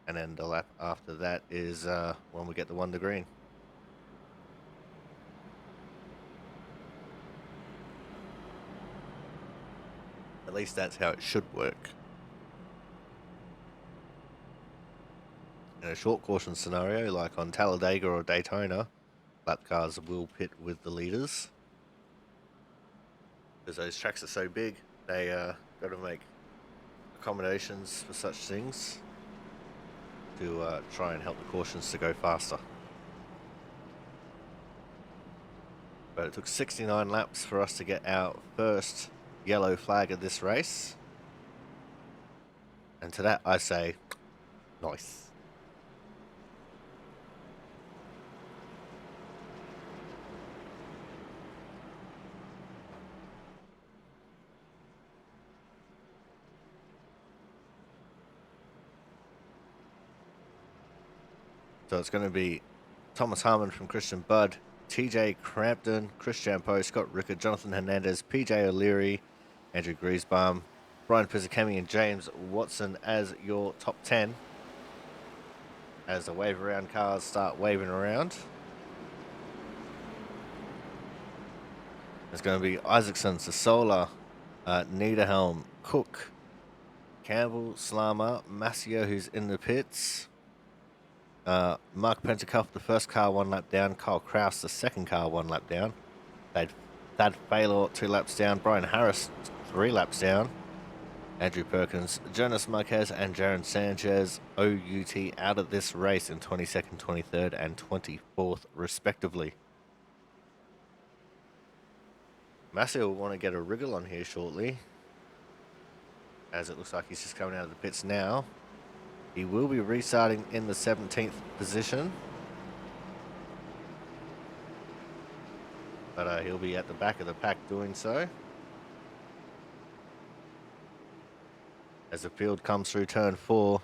And then the lap after that is when we get the 1 to green. At least that's how it should work. In a short caution scenario, like on Talladega or Daytona, lap cars will pit with the leaders. Because those tracks are so big, they got to make accommodations for such things to try and help the cautions to go faster. But it took 69 laps for us to get our first yellow flag of this race. And to that I say, nice. So it's going to be Thomas Harmon from Christian Budd, TJ Crampton, Chris Champeau, Scott Rickard, Jonathan Hernandez, PJ O'Leary, Andrew Griesbaum, Brian Pizzicami, and James Watson as your top 10. As the wave around cars start waving around. It's going to be Isaacson, Sasola, Niederhelm, Cook, Campbell, Slama, Massia, who's in the pits. Mark Pentacup, the first car 1 lap down. Kyle Kraus, the second car 1 lap down. Thad Faylor 2 laps down. Brian Harris 3 laps down. Andrew Perkins, Jonas Marquez, and Jaron Sanchez OUT out of this race in 22nd, 23rd, and 24th, respectively. Massia will want to get a wriggle on here shortly, as it looks like he's just coming out of the pits now. He will be restarting in the 17th position. But he'll be at the back of the pack doing so. As the field comes through turn 4.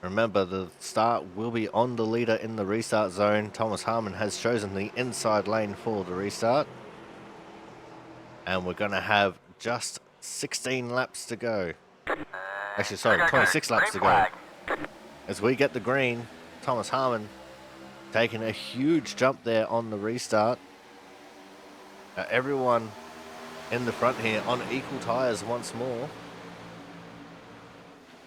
Remember, the start will be on the leader in the restart zone. Thomas Harmon has chosen the inside lane for the restart. And we're going to have just 16 laps to go. Actually, sorry, 26 laps to go. As we get the green, Thomas Harmon taking a huge jump there on the restart. Everyone in the front here on equal tyres once more.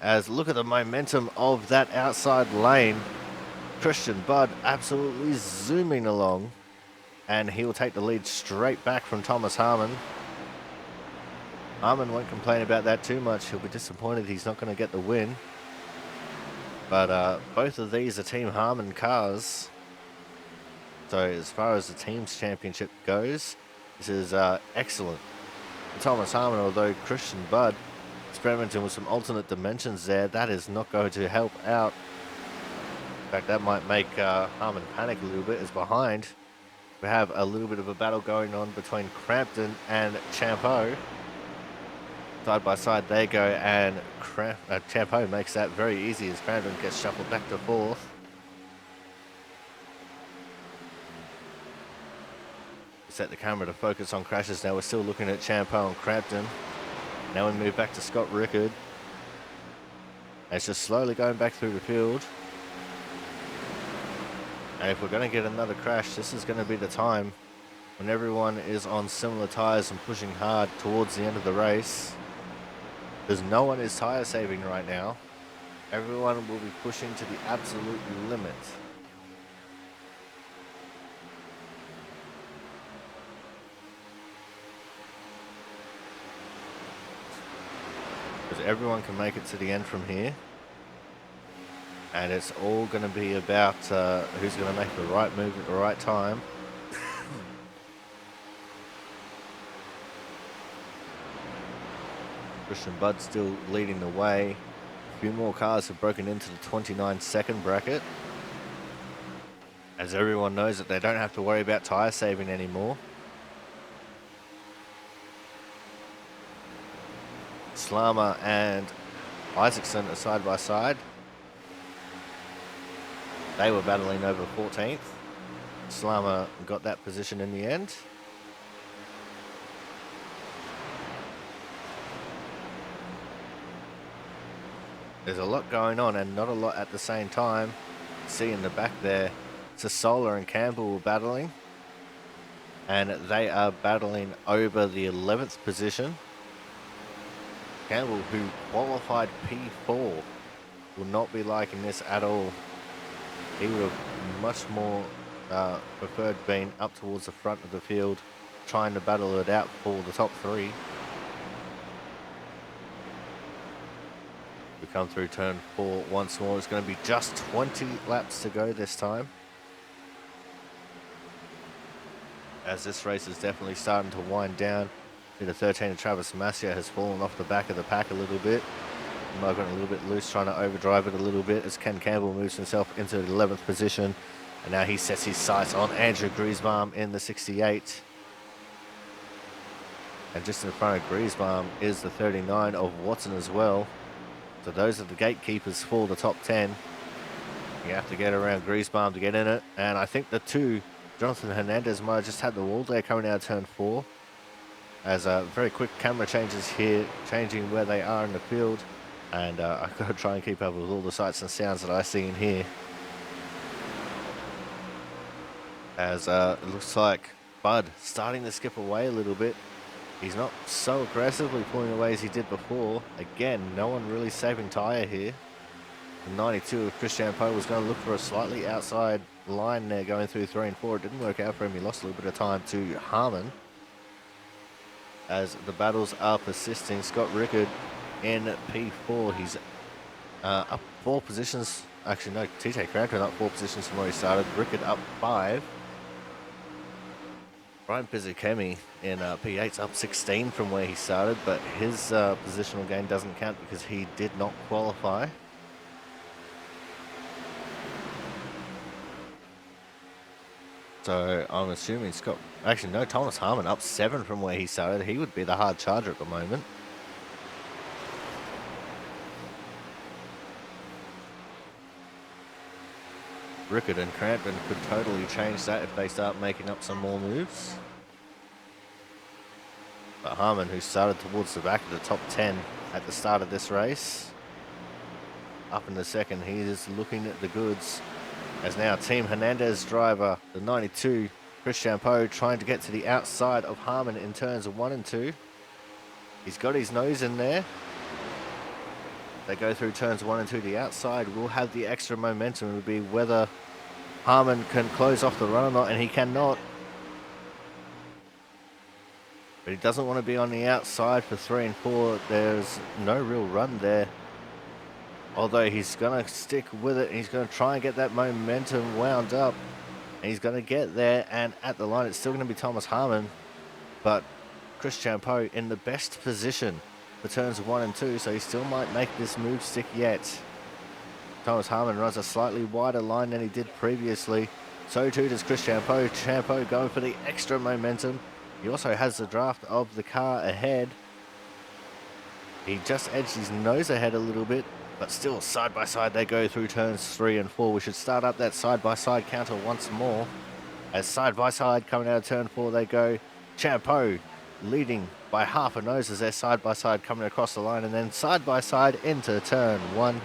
As look at the momentum of that outside lane. Christian Budd absolutely zooming along. And he will take the lead straight back from Thomas Harmon. Harmon won't complain about that too much. He'll be disappointed he's not going to get the win. But both of these are Team Harmon cars. So as far as the team's championship goes, this is excellent for Thomas Harmon, although Christian Budd experimenting with some alternate dimensions there. That is not going to help out. In fact, that might make Harmon panic a little bit. As behind, we have a little bit of a battle going on between Crampton and Champeau. Side by side they go, and Champeau makes that very easy as Crampton gets shuffled back to 4th. Set the camera to focus on crashes now. We're still looking at Champeau and Crampton. Now we move back to Scott Rickard. And it's just slowly going back through the field. And if we're going to get another crash, this is going to be the time when everyone is on similar tyres and pushing hard towards the end of the race. Because no one is tyre saving right now. Everyone will be pushing to the absolute limit. Because everyone can make it to the end from here. And it's all going to be about who's going to make the right move at the right time. Christian Budd still leading the way. A few more cars have broken into the 29-second bracket. As everyone knows that they don't have to worry about tyre saving anymore. Slama and Isaacson are side by side. They were battling over 14th. Slama got that position in the end. There's a lot going on and not a lot at the same time. See in the back there, Sasola and Campbell were battling. And they are battling over the 11th position. Campbell, who qualified P4, will not be liking this at all. He would have much more preferred being up towards the front of the field, trying to battle it out for the top 3. We come through turn 4 once more. It's going to be just 20 laps to go this time. As this race is definitely starting to wind down. The 13 of Travis Massia has fallen off the back of the pack a little bit. Might have gotten a little bit loose, trying to overdrive it a little bit as Ken Campbell moves himself into the 11th position. And now he sets his sights on Andrew Griesbaum in the 68. And just in front of Griesbaum is the 39 of Watson as well. So those are the gatekeepers for the top 10. You have to get around Griesbaum to get in it. And I think the two, Jonathan Hernandez might have just had the wall there coming out of turn 4. As very quick camera changes here, changing where they are in the field. And I've got to try and keep up with all the sights and sounds that I see in here. As it looks like Budd starting to skip away a little bit. He's not so aggressively pulling away as he did before. Again, no one really saving tyre here. The 92 of Chris Champeau was going to look for a slightly outside line there going through 3 and 4. It didn't work out for him. He lost a little bit of time to Harmon. As the battles are persisting, Scott Rickard in P4. He's up 4 positions. Actually, no, TJ Crampton up 4 positions from where he started. Rickard up 5. Brian Pizzicemi in P8's up 16 from where he started, but his positional gain doesn't count because he did not qualify. So I'm assuming Scott... Actually, no, Thomas Harmon up 7 from where he started. He would be the hard charger at the moment. Rickard and Crampton could totally change that if they start making up some more moves. But Harmon, who started towards the back of the top 10 at the start of this race, up in the second, he is looking at the goods. As now Team Hernandez driver, the 92, Chris Champeau, trying to get to the outside of Harmon in turns 1 and 2. He's got his nose in there. They go through turns 1 and 2. The outside will have the extra momentum. It will be whether Harmon can close off the run or not, and he cannot. But he doesn't want to be on the outside for 3 and 4. There's no real run there. Although he's going to stick with it. He's going to try and get that momentum wound up. And he's going to get there. And at the line, it's still going to be Thomas Harmon. But Chris Champeau in the best position for turns 1 and 2. So he still might make this move stick yet. Thomas Harmon runs a slightly wider line than he did previously. So too does Chris Champeau. Champeau going for the extra momentum. He also has the draft of the car ahead. He just edged his nose ahead a little bit. But still, side by side, they go through turns 3 and 4. We should start up that side by side counter once more. As side by side coming out of turn 4, they go. Champeau leading by half a nose as they're side by side coming across the line. And then side by side into turn 1.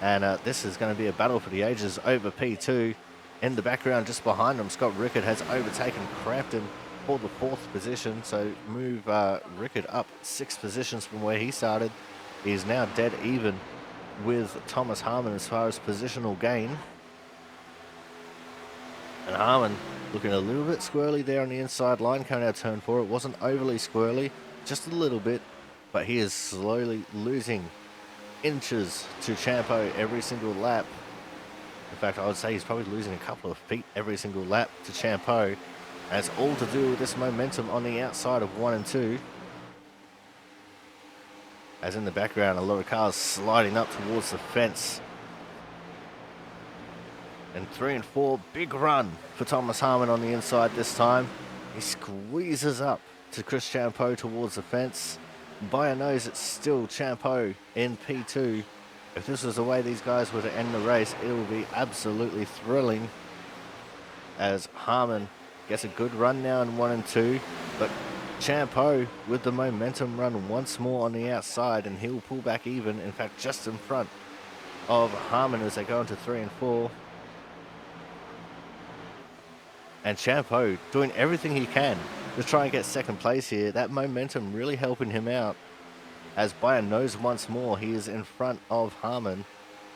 And this is going to be a battle for the ages over P2. In the background, just behind them, Scott Rickard has overtaken Crampton for the 4th position. So move Rickard up 6 positions from where he started. He is now dead even with Thomas Harmon as far as positional gain. And Harmon looking a little bit squirrely there on the inside line coming out of turn 4. It wasn't overly squirrely, just a little bit, but he is slowly losing inches to Champeau every single lap. In fact, I would say he's probably losing a couple of feet every single lap to Champeau. And it's all to do with this momentum on the outside of 1 and 2. As in the background, a lot of cars sliding up towards the fence. And 3 and 4, big run for Thomas Harmon on the inside this time. He squeezes up to Chris Champeau towards the fence. By a nose, it's still Champeau in P2. If this was the way these guys were to end the race, it would be absolutely thrilling. As Harmon gets a good run now in 1 and 2, but Champeau with the momentum run once more on the outside, and he'll pull back even, in fact just in front of Harmon as they go into 3 and 4. And Champeau doing everything he can to try and get second place here. That momentum really helping him out, as by a nose once more he is in front of Harmon.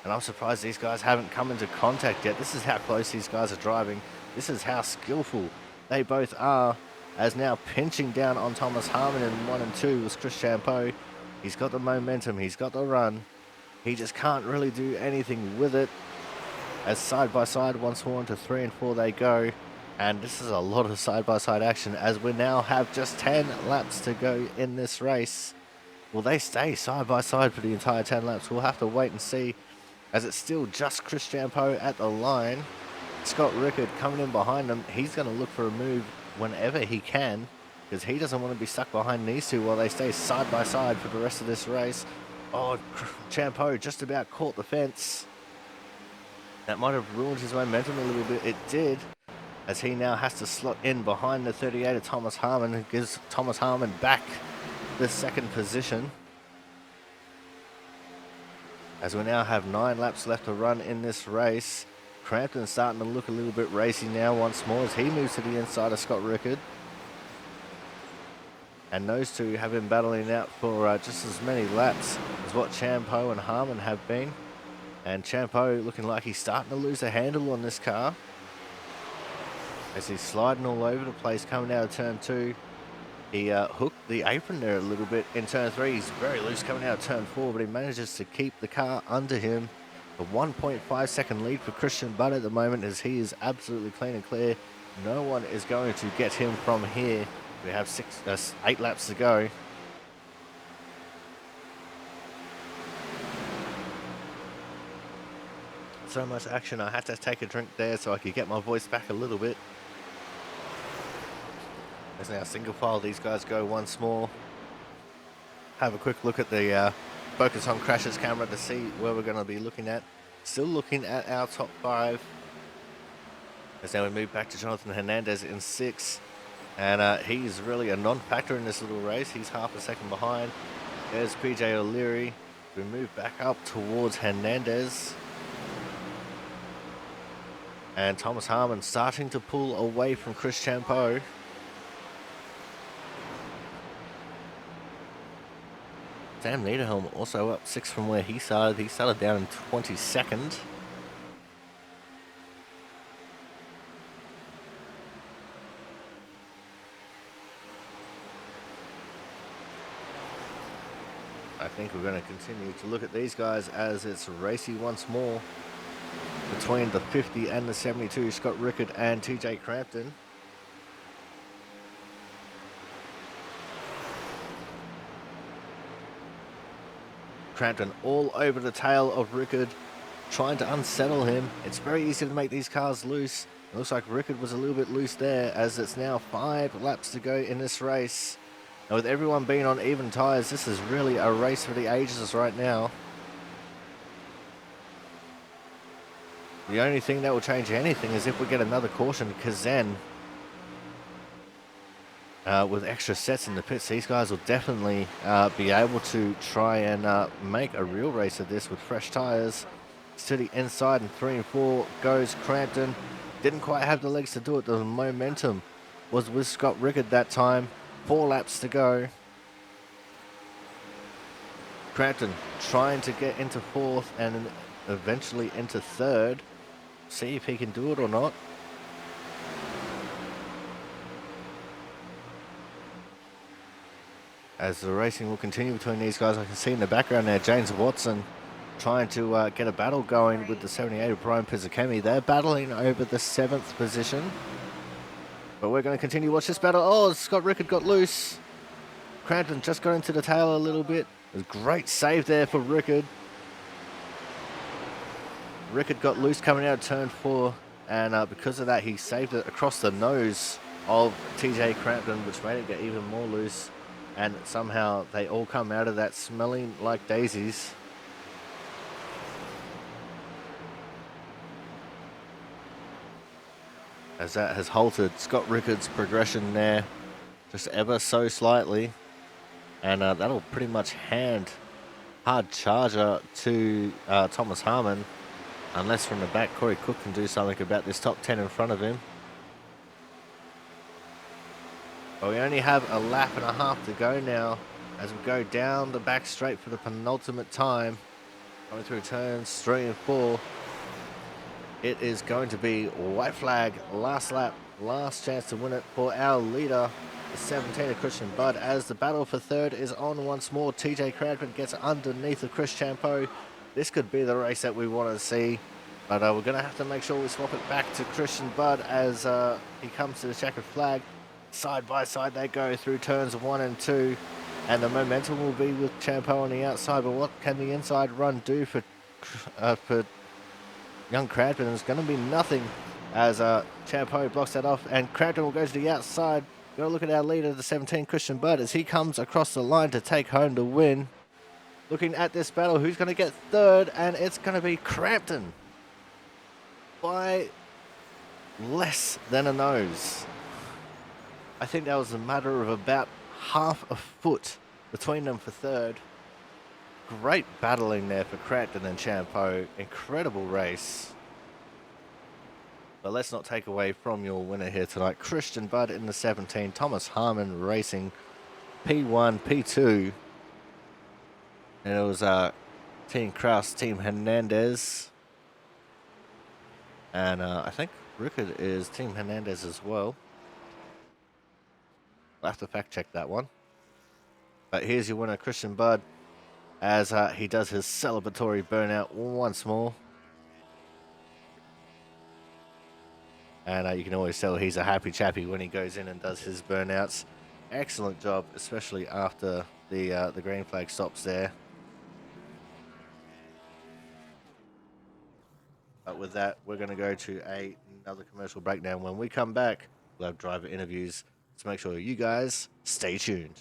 And I'm surprised these guys haven't come into contact yet. This is how close these guys are driving. This is how skillful they both are. As now pinching down on Thomas Harmon in 1 and 2 was Chris Champeau. He's got the momentum, he's got the run. He just can't really do anything with it. As side by side once more into 3 and 4 they go. And this is a lot of side by side action as we now have just 10 laps to go in this race. Will they stay side by side for the entire 10 laps? We'll have to wait and see, as it's still just Chris Champeau at the line. Scott Rickard coming in behind them. He's going to look for a move whenever he can, because he doesn't want to be stuck behind these two while they stay side by side for the rest of this race. Oh, Champeau just about caught the fence. That might have ruined his momentum a little bit. It did, as he now has to slot in behind the 38 of Thomas Harmon, who gives Thomas Harmon back the 2nd position. As we now have 9 laps left to run in this race. Crampton starting to look a little bit racy now once more as he moves to the inside of Scott Rickard. And those two have been battling out for just as many laps as what Champeau and Harmon have been. And Champeau looking like he's starting to lose the handle on this car, as he's sliding all over the place coming out of turn 2. He hooked the apron there a little bit in turn 3. He's very loose coming out of turn 4, but he manages to keep the car under him. A 1.5 second lead for Christian Butt at the moment, as he is absolutely clean and clear. No one is going to get him from here. We have 8 laps to go. So much action. I had to take a drink there so I could get my voice back a little bit. As now single file, these guys go once more. Have a quick look at the focus on crashes camera to see where we're going to be looking at. Still looking at our top 5. As now we move back to Jonathan Hernandez in 6. And he's really a non-factor in this little race. He's half a second behind. There's PJ O'Leary. We move back up towards Hernandez. And Thomas Harmon starting to pull away from Chris Champeau. Sam Niederholm also up 6 from where he started. He started down in 22nd. I think we're going to continue to look at these guys as it's racy once more between the 50 and the 72, Scott Rickard and TJ Crampton. Crampton all over the tail of Rickard, trying to unsettle him. It's very easy to make these cars loose. It looks like Rickard was a little bit loose there, as it's now 5 laps to go in this race. And with everyone being on even tyres, this is really a race for the ages right now. The only thing that will change anything is if we get another caution, because then with extra sets in the pits, these guys will definitely be able to try and make a real race of this with fresh tyres. To the inside, and 3 and 4 goes Crampton. Didn't quite have the legs to do it. The momentum was with Scott Rickard that time. 4 laps to go. Crampton trying to get into 4th and eventually into 3rd. See if he can do it or not. As the racing will continue between these guys, I can see in the background there James Watson trying to get a battle going with the 78 of Brian Pizzakemi. They're battling over the 7th position. But we're going to continue to watch this battle. Oh, Scott Rickard got loose. Crampton just got into the tail a little bit. It was a great save there for Rickard. Rickard got loose coming out of turn 4. And because of that, he saved it across the nose of TJ Crampton, which made it get even more loose. And somehow they all come out of that smelling like daisies. As that has halted Scott Rickard's progression there, just ever so slightly. And that'll pretty much hand hard charger to Thomas Harmon. Unless from the back, Corey Cook can do something about this top 10 in front of him. But we only have a lap and a half to go now as we go down the back straight for the penultimate time. Going through turns 3 and 4. It is going to be white flag, last lap, last chance to win it for our leader, the 17 of Christian Budd, as the battle for 3rd is on once more. TJ Crampton gets underneath of Chris Champeau. This could be the race that we want to see, but we're going to have to make sure we swap it back to Christian Budd as he comes to the checkered flag. Side by side they go through turns 1 and 2, and the momentum will be with Champeau on the outside, but what can the inside run do for young Crampton? It's going to be nothing as Champeau blocks that off, and Crampton will go to the outside. Got to look at our leader, the 17, Christian Budd, as he comes across the line to take home the win. Looking at this battle, who's going to get 3rd? And it's going to be Crampton by less than a nose. I think that was a matter of about half a foot between them for 3rd. Great battling there for Crampton and Champeau. Incredible race. But let's not take away from your winner here tonight. Christian Budd in the 17. Thomas Harmon racing P1, P2. And it was Team Kraus, Team Hernandez. And I think Rickard is Team Hernandez as well. I'll have to fact check that one. But here's your winner, Christian Budd, as he does his celebratory burnout once more. And you can always tell he's a happy chappy when he goes in and does his burnouts. Excellent job, especially after the green flag stops there. But with that, we're going to go to another commercial breakdown. When we come back, we'll have driver interviews, So make sure you guys stay tuned.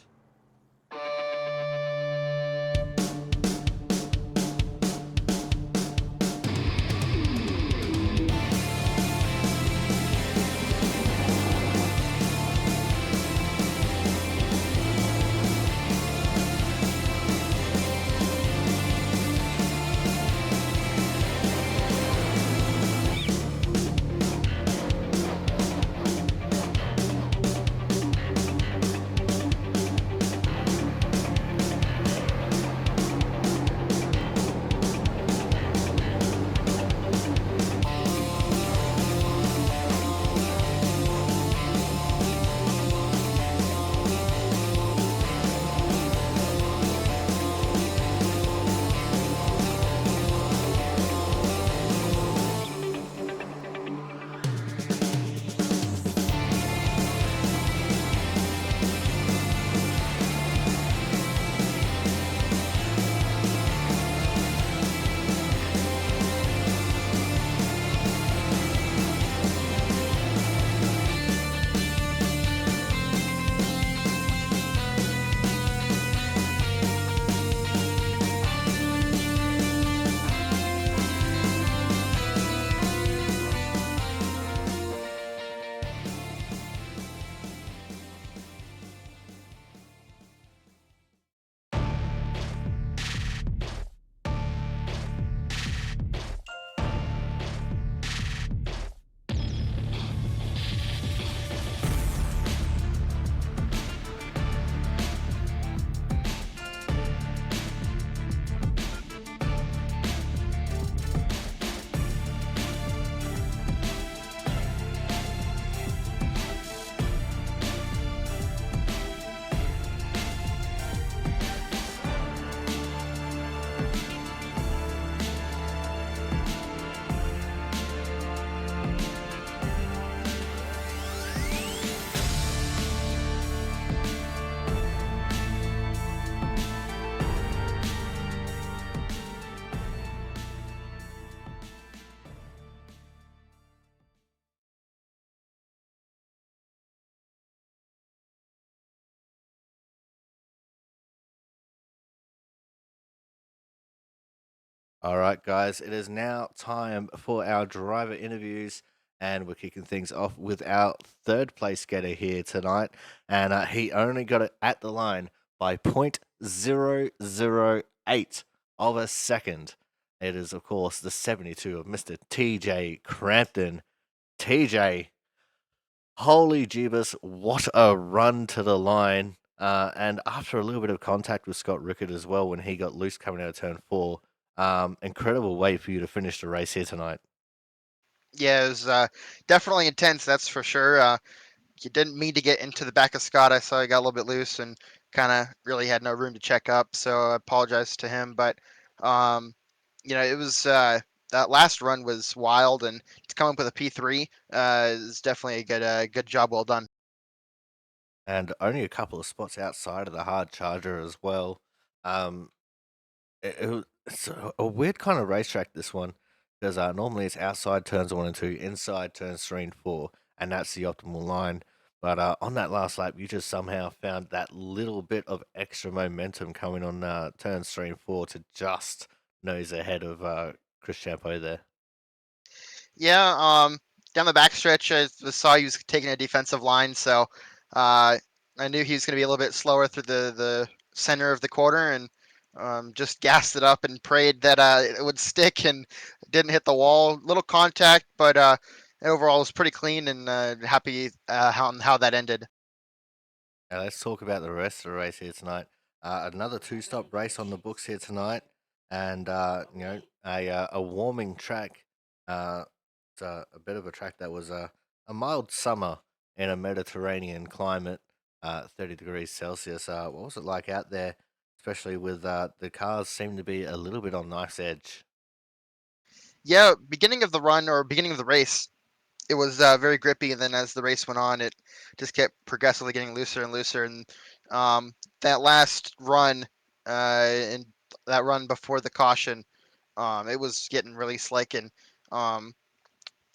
All right, guys, it is now time for our driver interviews, and we're kicking things off with our third place getter here tonight. And he only got it at the line by 0.008 of a second. It is, of course, the 72 of Mr. TJ Crampton. TJ, holy jeebus, what a run to the line. And after a little bit of contact with Scott Rickard as well when he got loose coming out of turn four, incredible way for you to finish the race here tonight. Yeah, it was definitely intense, that's for sure. You didn't mean to get into the back of Scott. I saw he got a little bit loose and kind of really had no room to check up, so I apologize to him. But, um, it was that last run was wild, and to come up with a P3 is definitely a good job, well done. And only a couple of spots outside of the hard charger as well. Um, it's a weird kind of racetrack, this one, because normally it's outside turns one and two, inside turns three and four, and that's the optimal line. But on that last lap, you just somehow found that little bit of extra momentum coming on turns three and four to just nose ahead of Chris Champo there. Yeah, down the backstretch, I saw he was taking a defensive line, so I knew he was going to be a little bit slower through the center of the quarter, and just gassed it up and prayed that it would stick and didn't hit the wall. Little contact, but overall it was pretty clean, and happy how that ended. Now let's talk about the rest of the race here tonight. Another two-stop race on the books here tonight, and a warming track. It's a bit of a track that was a mild summer in a Mediterranean climate, 30 degrees Celsius. What was it like out there, especially with the cars seem to be a little bit on knife's edge? Yeah, beginning of the run or beginning of the race, it was very grippy, and then as the race went on, it just kept progressively getting looser and looser. And that last run, and that run before the caution, it was getting really slick. And um,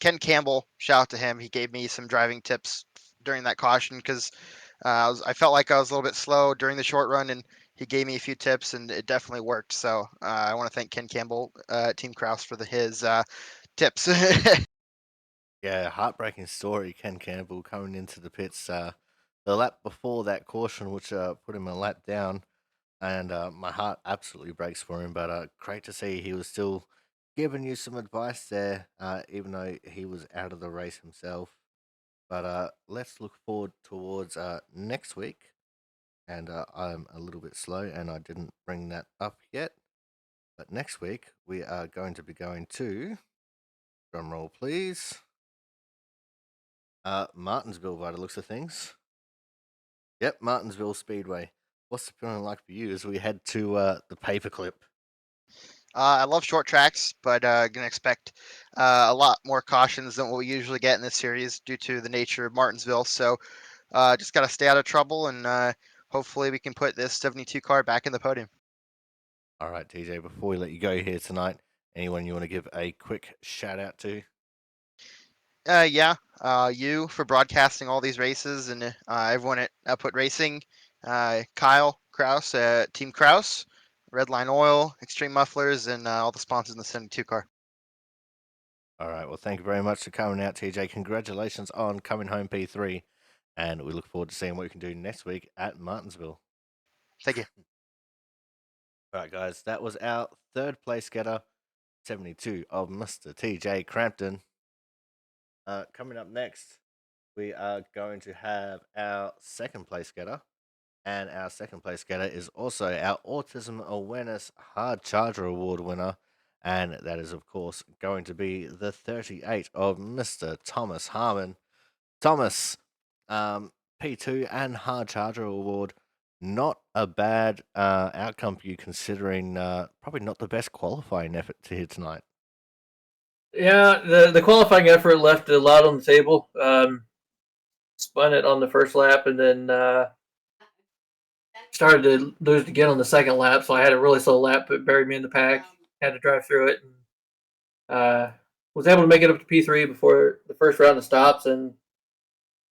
Ken Campbell, shout out to him. He gave me some driving tips during that caution because I felt like I was a little bit slow during the short run, and he gave me a few tips, and it definitely worked. So I want to thank Ken Campbell, Team Kraus, for his tips. Yeah, heartbreaking story. Ken Campbell coming into the pits the lap before that caution, which put him a lap down, and my heart absolutely breaks for him. But great to see he was still giving you some advice there, even though he was out of the race himself. But let's look forward towards next week. And I'm a little bit slow, and I didn't bring that up yet. But next week we are going to be going to, drum roll please, Martinsville by the looks of things. Yep, Martinsville Speedway. What's the feeling like for you as we head to the paperclip? I love short tracks, but gonna expect a lot more cautions than what we usually get in this series due to the nature of Martinsville. So just gotta stay out of trouble, and hopefully we can put this 72 car back in the podium. All right, TJ, before we let you go here tonight, anyone you want to give a quick shout out to? Yeah, you for broadcasting all these races, and everyone at Output Racing, Kyle Kraus, Team Kraus, Redline Oil, Extreme Mufflers, and all the sponsors in the 72 car. All right, well, thank you very much for coming out, TJ. Congratulations on coming home P3, and we look forward to seeing what we can do next week at Martinsville. Thank you. All right, guys, that was our third place getter, 72 of Mr. TJ Crampton. Coming up next, we are going to have our second place getter. And our second place getter is also our Autism Awareness Hard Charger Award winner. And that is, of course, going to be the 38 of Mr. Thomas Harmon. Thomas, P2 and Hard Charger Award. Not a bad outcome for you considering probably not the best qualifying effort to here tonight. Yeah, the qualifying effort left a lot on the table. Spun it on the first lap, and then started to lose again on the second lap. So I had a really slow lap, but buried me in the pack. Had to drive through it, and was able to make it up to P3 before the first round of stops. And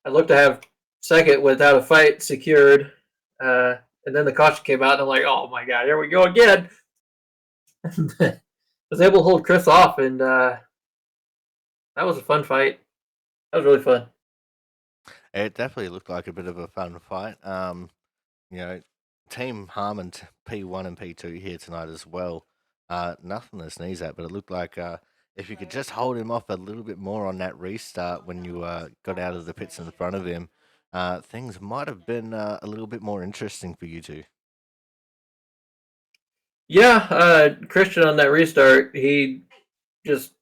I looked to have second without a fight secured. And then the caution came out, and I'm like, oh my god, here we go again. Was able to hold Chris off, and that was a fun fight. That was really fun. It definitely looked like a bit of a fun fight. Team Harmon P1 and P2 here tonight as well. Nothing to sneeze at, but it looked like if you could just hold him off a little bit more on that restart when you got out of the pits in front of him, things might have been a little bit more interesting for you two. Yeah, Christian on that restart, he just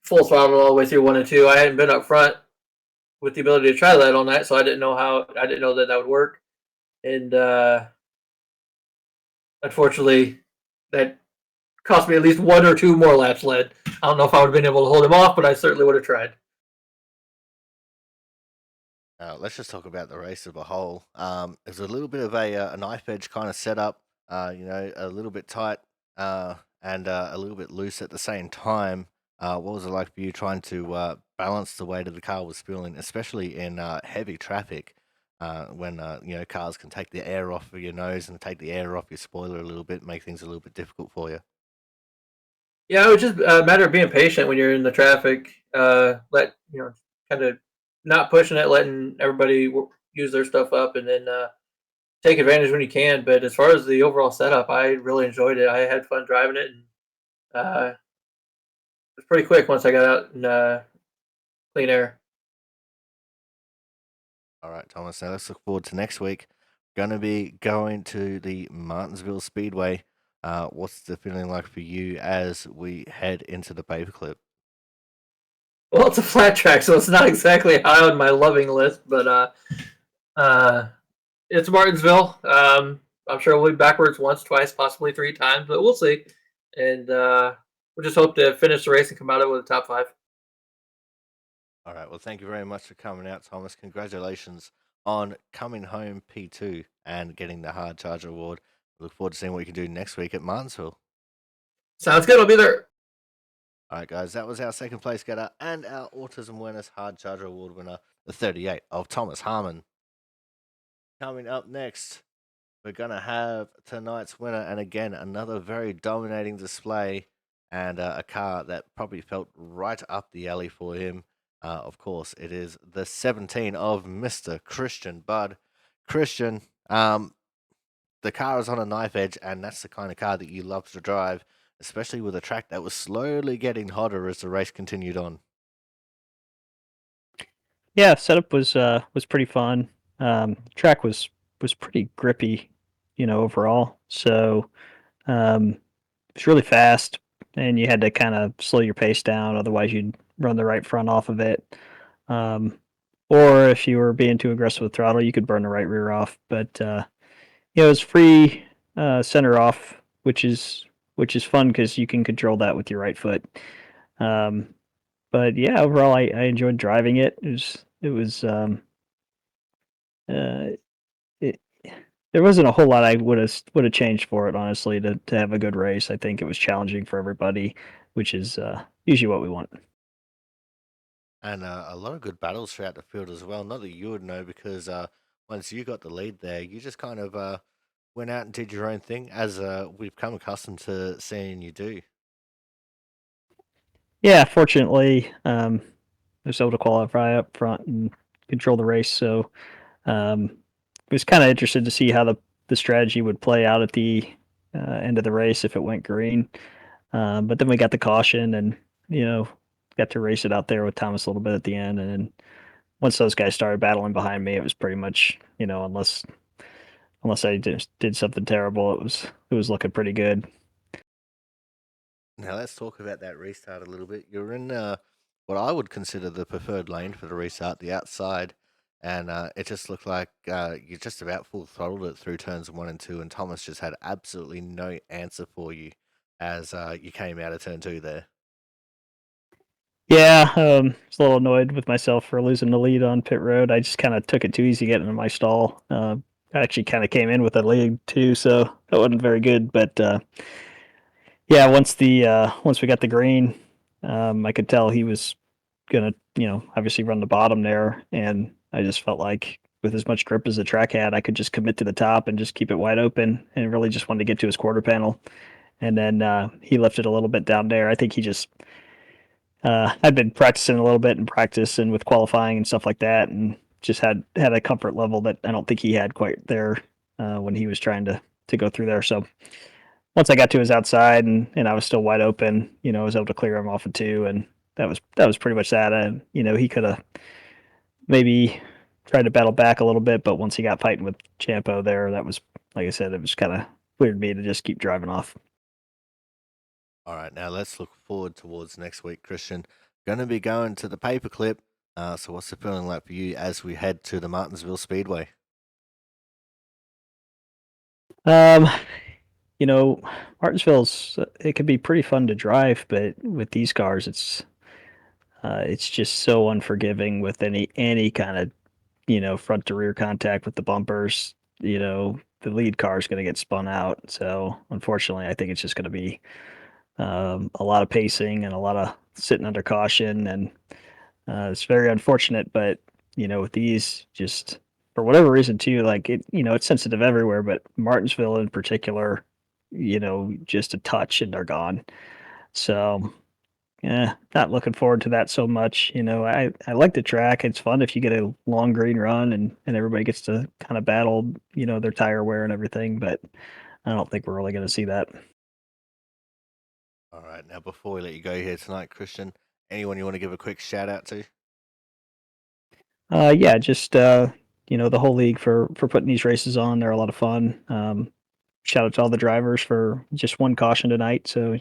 full throttle all the way through 1 and 2. I hadn't been up front with the ability to try that all night, so I didn't know that would work. And unfortunately, that cost me at least 1 or 2 more laps led. I don't know if I would have been able to hold him off, but I certainly would have tried. Let's just talk about the race as a whole. It was a little bit of a knife edge kind of setup, a little bit tight and a little bit loose at the same time. What was it like for you trying to balance the weight of the car was feeling, especially in heavy traffic, when cars can take the air off of your nose and take the air off your spoiler a little bit, make things a little bit difficult for you. Yeah, it was just a matter of being patient when you're in the traffic. Kind of not pushing it, letting everybody use their stuff up, and then take advantage when you can. But as far as the overall setup, I really enjoyed it. I had fun driving it, and it was pretty quick once I got out in clean air. All right, Thomas. Now let's look forward to next week. Going to be going to the Martinsville Speedway. What's the feeling like for you as we head into the paperclip? Well, it's a flat track, so it's not exactly high on my loving list, but it's Martinsville. I'm sure we'll be backwards once, twice, possibly 3 times, but we'll see. And we'll just hope to finish the race and come out of it with a top 5. All right. Well, thank you very much for coming out, Thomas. Congratulations on coming home P2 and getting the Hard Charger Award. Look forward to seeing what you can do next week at Martinsville. Sounds good. I'll be there. All right, guys. That was our second place getter and our Autism Awareness Hard Charger Award winner. the 38 of Thomas Harmon. Coming up next, we're going to have tonight's winner, and again, another very dominating display and a car that probably felt right up the alley for him. Of course, it is the 17 of Mr. Christian Budd. Christian, the car is on a knife edge, and that's the kind of car that you love to drive, especially with a track that was slowly getting hotter as the race continued on. Yeah, setup was pretty fun. Track was pretty grippy, overall. So it was really fast, and you had to kind of slow your pace down, otherwise you'd run the right front off of it. Um, or if you were being too aggressive with throttle, you could burn the right rear off. But it was free center off, which is fun because you can control that with your right foot. Um, but yeah, overall, I enjoyed driving it. Uh, it there wasn't a whole lot I would have changed for it, honestly, to have a good race. I think it was challenging for everybody, which is usually what we want. And a lot of good battles throughout the field as well. Not that you would know, because once you got the lead there, you just kind of went out and did your own thing, as we've come accustomed to seeing you do. Yeah, fortunately, I was able to qualify up front and control the race. So I was kind of interested to see how the strategy would play out at the end of the race if it went green. But then we got the caution and, you know, got to race it out there with Thomas a little bit at the end. And then once those guys started battling behind me, it was pretty much, unless I just did something terrible, it was looking pretty good. Now let's talk about that restart a little bit. You're in what I would consider the preferred lane for the restart, the outside, and it just looked like you just about full throttled it through turns 1 and 2, and Thomas just had absolutely no answer for you as you came out of turn 2 there. Yeah, I was a little annoyed with myself for losing the lead on pit road. I just kind of took it too easy getting in my stall. I actually kind of came in with a lead too, so that wasn't very good. But yeah, once we got the green, I could tell he was gonna, obviously run the bottom there, and I just felt like with as much grip as the track had, I could just commit to the top and just keep it wide open, and really just wanted to get to his quarter panel. And then he lifted a little bit down there. I think he just I'd been practicing a little bit in practice and with qualifying and stuff like that, and just had a comfort level that I don't think he had quite there when he was trying to go through there. So once I got to his outside and I was still wide open, I was able to clear him off of two, and that was pretty much that. And he could have maybe tried to battle back a little bit, but once he got fighting with Champo there, that was, like I said, it was kind of cleared me to just keep driving off. All right, now let's look forward towards next week, Christian. Going to be going to the paperclip. So what's the feeling like for you as we head to the Martinsville Speedway? Um, Martinsville's it can be pretty fun to drive, but with these cars, it's just so unforgiving with any kind of front to rear contact with the bumpers. The lead car is going to get spun out. So unfortunately, I think it's just going to be a lot of pacing and a lot of sitting under caution, and it's very unfortunate. But with these, just for whatever reason too, like it's sensitive everywhere, but Martinsville in particular, just a touch and they're gone. So yeah, not looking forward to that so much. I like the track. It's fun if you get a long green run and everybody gets to kind of battle, their tire wear and everything, but I don't think we're really going to see that. All right, now before we let you go here tonight, Christian, anyone you want to give a quick shout out to? Yeah, just the whole league for putting these races on. They're a lot of fun. Shout out to all the drivers for just one caution tonight. So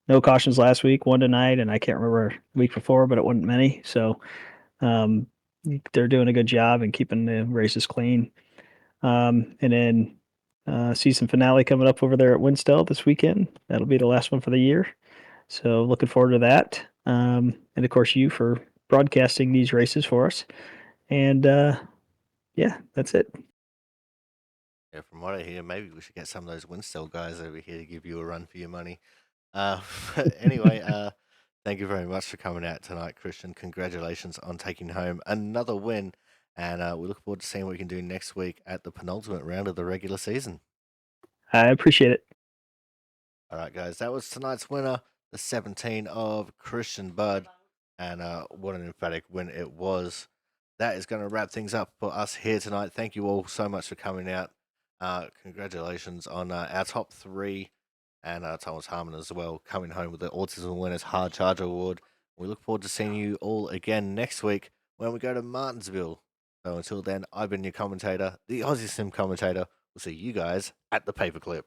no cautions last week, one tonight, and I can't remember the week before, but it wasn't many. So um, they're doing a good job and keeping the races clean. And then season finale coming up over there at Winstell this weekend. That'll be the last one for the year. So looking forward to that. And of course, you for broadcasting these races for us. And yeah, that's it. Yeah, from what I hear, maybe we should get some of those Winstell guys over here to give you a run for your money. But anyway, Thank you very much for coming out tonight, Christian. Congratulations on taking home another win. And we look forward to seeing what we can do next week at the penultimate round of the regular season. I appreciate it. All right, guys, that was tonight's winner, the 17 of Christian Bud. And what an emphatic win it was. That is going to wrap things up for us here tonight. Thank you all so much for coming out. Congratulations on our top three and Thomas Harmon as well, coming home with the Autism Awareness Hard Charger Award. We look forward to seeing you all again next week when we go to Martinsville. So until then, I've been your commentator, the Aussie Sim commentator. We'll see you guys at the paperclip.